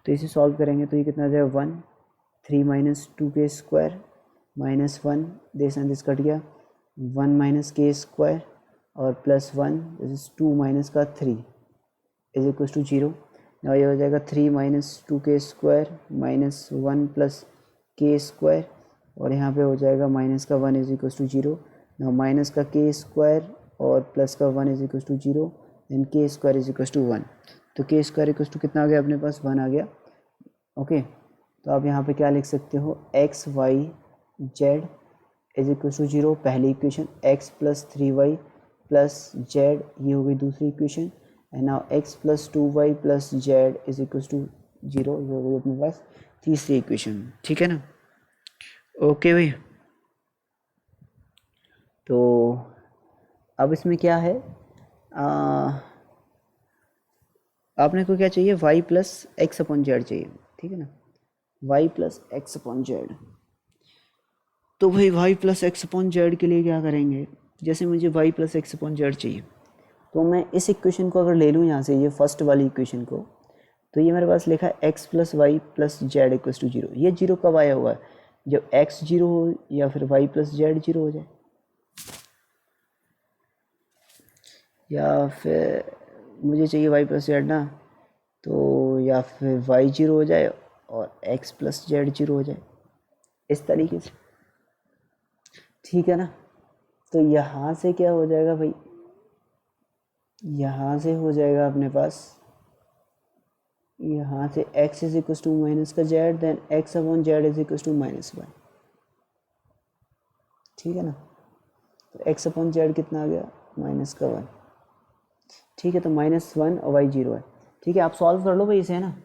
तो इसे सॉल्व करेंगे तो ये कितना आ जाएगा 1 3 - 2k² -1, दिस कट गया, 1 - k² और +1 this is 2 - 3 is equal to 0। और ये हो जाएगा 3 minus 2k² minus 1 plus k², और यहाँ पे हो जाएगा माइनस का 1 इज इक्वल टू 0। ना माइनस का k² और प्लस का 1 is equal to 0, then k² is equal to 1। तो k² इक्वल टू कितना आ गया अपने पास, 1 आ गया। ओके, तो आप यहाँ पे क्या लिख सकते हो, x y z is equal to 0 पहली equation, x plus 3y plus z ये हो गई दूसरी equation, and now x plus 2y plus z is equal to 0 ये हो गई अपने पास तीसरी इक्वेशन। ठीक है ना। ओके भाई, तो अब इसमें क्या है, आपने को क्या चाहिए, y plus x upon Z चाहिए। ठीक है ना, y plus x upon Z. तो भाई y plus x upon Z के लिए क्या करेंगे, जैसे मुझे y plus x upon Z चाहिए, तो मैं इस इक्वेशन को अगर ले लूँ यहाँ से, ये फर्स्ट वाली इक्वेशन को, तो ये मेरे पास लिखा है x plus Y plus Z equal to 0। ये 0 कब आया हुआ है, जब x 0 हो या फिर y प्लस जेड 0 हो जाए, या फिर मुझे चाहिए y प्लस जेड ना, तो या फिर y 0 हो जाए और x प्लस जेड 0 हो जाए, इस तरीके से। ठीक है ना। तो यहाँ से क्या हो जाएगा भाई, यहाँ से हो जाएगा अपने पास, यहाँ से x is equal to minus का Z, then x upon Z is equal to minus 1। ठीक है ना, तो x अपॉन जेड कितना आ गया, माइनस का 1। ठीक है, तो -1 और y 0 है। ठीक है, आप सॉल्व कर लो भाई इसे, है ना,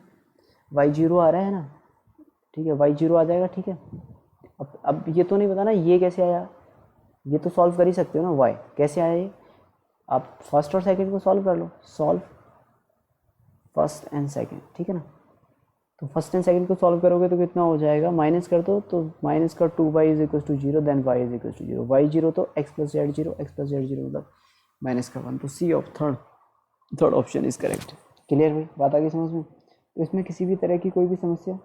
y 0 आ रहा है ना। ठीक है, y 0 आ जाएगा। ठीक है, अब ये तो नहीं पता ना ये कैसे आया, ये तो सॉल्व कर ही सकते हो ना, y कैसे आया ये, आप फर्स्ट और सेकंड को सॉल्व कर लो, सॉल्व फर्स्ट एंड सेकंड। ठीक है ना, तो फर्स्ट एंड सेकंड को सॉल्व करोगे तो कितना हो जाएगा, माइनस कर दो, तो माइनस का 2y is equal to 0, then y is equal to 0, y 0 तो x plus Z 0, x plus Z 0 मतलब माइनस का 1। तो C of third option is correct. Clear भाई, बात आ गई समझ में। तो इसमें किसी भी तरह की कोई भी समस्या,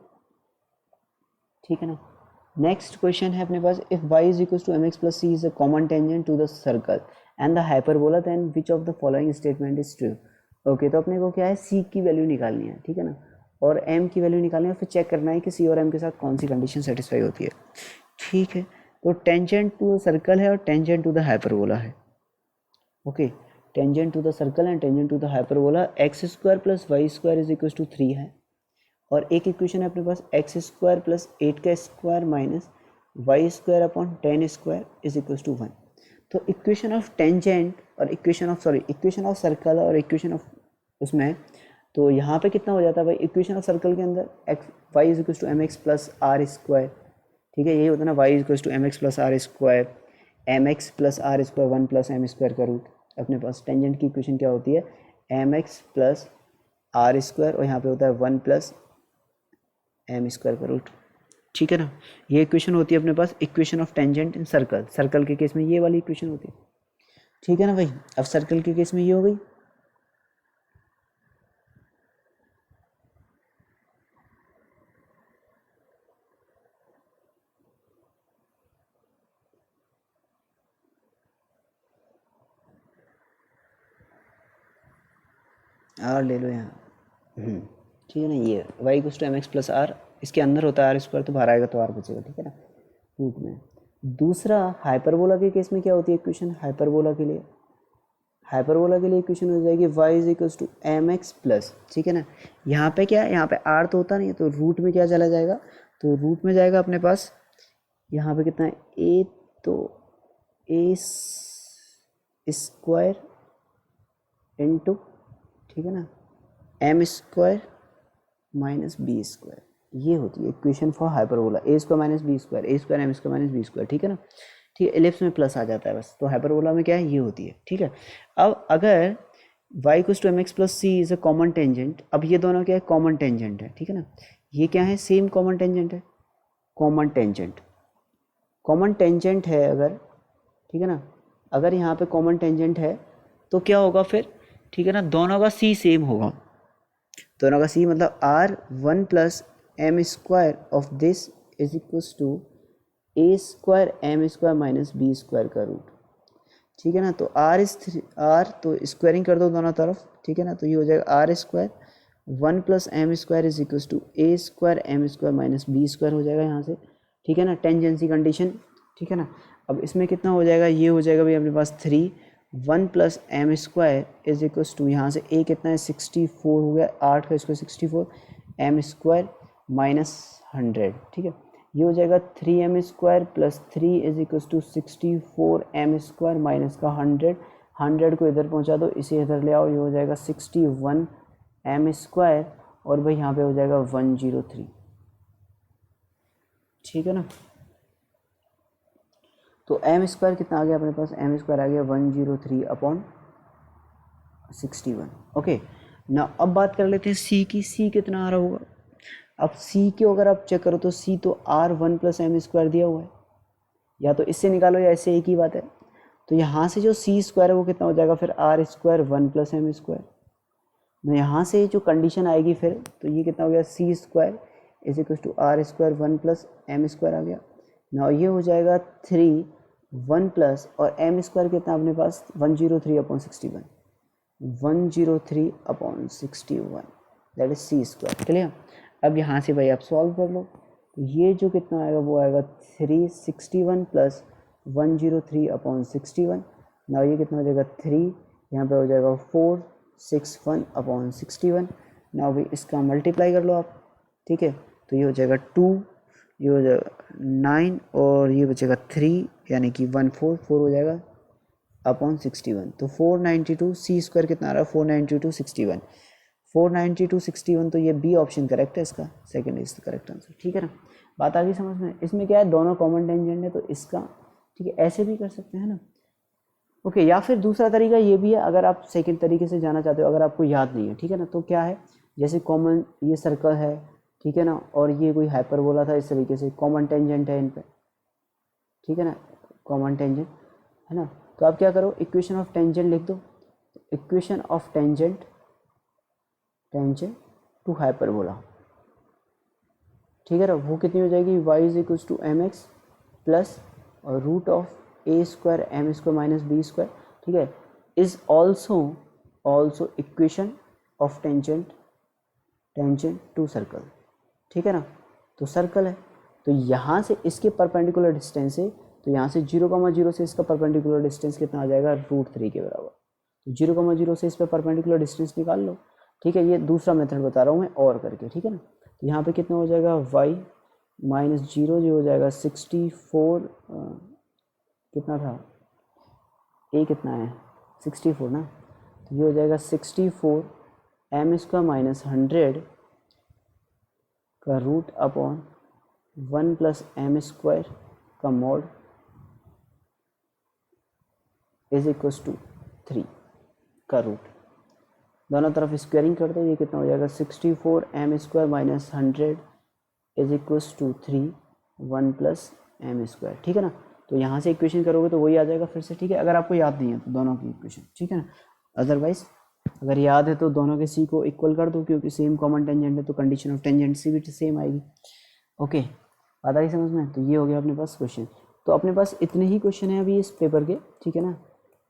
ठीक है ना। नेक्स्ट क्वेश्चन है अपने पास, if y is equal to mx plus c is a common tangent to the circle and the hyperbola, then which of the following statement is true. Okay, तो अपने को क्या है, c की वैल्यू निकालनी है। ठीक है ना, और m की वैल्यू निकालनी है, फिर चेक करना है कि c और m के साथ कौन सी कंडीशन सेटिस्फाई होती है। ठीक है, तो टेंजेंट टू द सर्कल है और टेंजेंट टू द हाइपरबोला है। Okay, tangent to the circle and tangent to the hyperbola, X square plus Y square is equal to 3 है, और एक इक्वेशन है अपने पास एक्स स्क्वायर प्लस 8 का square minus Y square upon 10 square is equal to 1। तो equation of tangent और equation of circle और equation of उसमें, तो यहाँ पे कितना हो जाता है भाई, इक्वेशन ऑफ सर्कल के अंदर X Y is equal to M X plus R square. ठीक है, यही होता है ना, Y is equal to M X plus R square, M X plus R square 1 plus M square का रूट। अपने पास टेंजेंट की इक्वेशन क्या होती है, M X plus R square, और यहाँ पे होता है 1 प्लस एम स्क्वायर का रूट। ठीक है ना, ये इक्वेशन होती है अपने पास equation of tangent in circle. Circle के केस में ये वाली इक्वेशन होती है। ठीक है ना भाई, अब सर्कल के केस में ये हो गई। आर ले लो यहाँ। ठीक है ना, ये Y equals to M X plus R, इसके अंदर होता है आर स्क्वायर, तो बाहर आएगा तो आर बचेगा। ठीक है ना, रूट में। दूसरा हाइपरबोला के केस में क्या होती है इक्वेशन, हाइपरबोला के लिए इक्वेशन हो जाएगी Y is equals to M X plus, ठीक है ना, यहाँ पे क्या है, यहाँ पे आर तो होता नहीं है, तो रूट में क्या चला जाएगा, तो रूट में जाएगा अपने पास, यहाँ पे कितना है ए, तो ए स्क्वायर इंटू, ठीक है ना, M square minus B square, ये होती है equation for hyperbola. A square minus B square, A square M square minus B square. ठीक है ना, ठीक है, एलिप्स में प्लस आ जाता है बस, तो हाइपरबोला में क्या है, ये होती है। ठीक है, अब अगर y equals to M X plus C is a common tangent, अब ये दोनों क्या है, कॉमन टेंजेंट है। ठीक है ना, ये क्या है, सेम कॉमन टेंजेंट है, कॉमन टेंजेंट है अगर, ठीक है ना, अगर यहाँ पे कॉमन टेंजेंट है तो क्या होगा फिर, ठीक है ना, दोनों का सी सेम होगा, दोनों का सी मतलब R 1 plus M square of this is equals to A square M square minus B square का रूट। ठीक है ना, तो आर तो स्क्वायरिंग कर दो दोनों तरफ। ठीक है ना, तो ये हो जाएगा R square 1 plus M square is equal to A square M square minus B square हो जाएगा यहाँ से, ठीक है ना, टेंजेंसी कंडीशन, ठीक है ना। अब इसमें कितना हो जाएगा, ये हो जाएगा भाई अपने पास 3, 1 plus M square is equal to यहाँ से ए कितना है 64 हो गया, 8 का स्क्वायर 64 एम स्क्वायर माइनस 100, ठीक है। ये हो जाएगा 3m square plus 3 is equal to 64m square minus का 100, 100 को इधर पहुंचा दो, इसे इधर ले आओ, ये हो जाएगा 61m स्क्वायर और भाई यहाँ पे हो जाएगा 103, ठीक है ना। तो m स्क्वायर कितना आ गया अपने पास, m स्क्वायर आ गया 103 अपॉन 61। ओके ना, अब बात कर लेते हैं c की, c कितना आ रहा होगा। अब c को अगर आप चेक करो तो c तो r 1 प्लस एम स्क्वायर दिया हुआ है, या तो इससे निकालो या इससे, एक ही बात है। तो यहाँ से जो c स्क्वायर है वो कितना हो जाएगा फिर r square 1 plus M square. ना यहाँ से जो कंडीशन आएगी फिर, तो ये कितना हो गया c square is equal to r square 1 plus M square आ गया ना, ये हो जाएगा 3 1 प्लस और m स्क्वायर कितना अपने पास 103 upon 61, 103 upon 61 that is c square, clear. अब यहाँ से भाई आप सॉल्व कर लो, तो ये जो कितना आएगा वो आएगा 361 प्लस 103 अपॉन 61 ना, ये कितना हो जाएगा 3, यहाँ पे हो जाएगा 461 अपॉन 61 ना, भाई इसका मल्टीप्लाई कर लो आप, ठीक है। तो ये हो जाएगा 2, ये हो जाएगा 9 और ये बचेगा 3 यानी कि 144 हो जाएगा अपॉन 61। तो 492 सी स्क्वायर कितना आ रहा है 492 61, 492 61, तो ये बी ऑप्शन करेक्ट है, इसका second is the correct answer, ठीक है ना। बात आ गई समझ में। इसमें क्या है, दोनों कॉमन टेंजेंट है तो इसका, ठीक है, ऐसे भी कर सकते हैं ना। ओके, या फिर दूसरा तरीका ये भी है, अगर आप सेकंड तरीके से जाना चाहते हो, अगर आपको याद नहीं है, ठीक है ना, तो क्या है, जैसे कॉमन ये सर्कल है, ठीक है ना, और ये कोई हाइपरबोला था, इस तरीके से कॉमन टेंजेंट है इन पे, ठीक है ना, कॉमन टेंजेंट है ना। तो आप क्या करो, इक्वेशन ऑफ टेंजेंट लिख दो, equation of tangent to hyperbola, ठीक है ना, वो कितनी हो जाएगी, y is equal to M X plus और root of A square M square minus B square, ठीक है, is also equation of tangent to circle, ठीक है ना। तो सर्कल है, तो यहाँ से इसके परपेंडिकुलर डिस्टेंस है, तो यहाँ से 0,0 से इसका परपेंडिकुलर डिस्टेंस कितना आ जाएगा, √3 के बराबर। तो 0,0 से इस पर परपेंडिकुलर डिस्टेंस निकाल लो, ठीक है। ये दूसरा मेथड बता रहा हूँ मैं और करके, ठीक है ना। तो यहाँ पे कितना हो जाएगा y माइनस 0, जो हो जाएगा 64, कितना था a कितना है 64 ना, तो ये हो जाएगा 64 एम स्क्वायर माइनस 100 का root upon 1 plus M square का मॉड इज इक्वल टू 3 का रूट, दोनों तरफ स्क्वायरिंग कर दो, ये कितना हो जाएगा 64 M square minus 100 is equals to 3 1 plus M square, ठीक है ना। तो यहाँ से इक्वेशन करोगे तो वही आ जाएगा फिर से, ठीक है, अगर आपको याद नहीं है तो दोनों की इक्वेशन, ठीक है ना। अदरवाइज अगर याद है तो दोनों के सी को इक्वल कर दो, क्योंकि सेम कॉमन टेंजेंट है तो कंडीशन ऑफ टेंजेंट सी भी सेम आएगी। ओके, बात आई समझ में। तो ये हो गया अपने पास क्वेश्चन, तो अपने पास इतने ही क्वेश्चन हैं अभी इस पेपर के, ठीक है ना।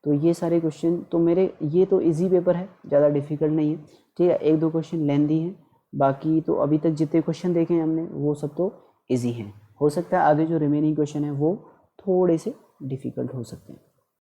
तो ये सारे क्वेश्चन तो मेरे, ये तो इजी पेपर है, ज़्यादा डिफिकल्ट नहीं है, ठीक है। 1-2 क्वेश्चन लेंदी हैं, बाकी तो अभी तक जितने क्वेश्चन देखे हैं हमने वो सब तो इजी हैं। हो सकता है आगे जो रिमेनिंग क्वेश्चन है वो थोड़े से डिफ़िकल्ट हो सकते हैं।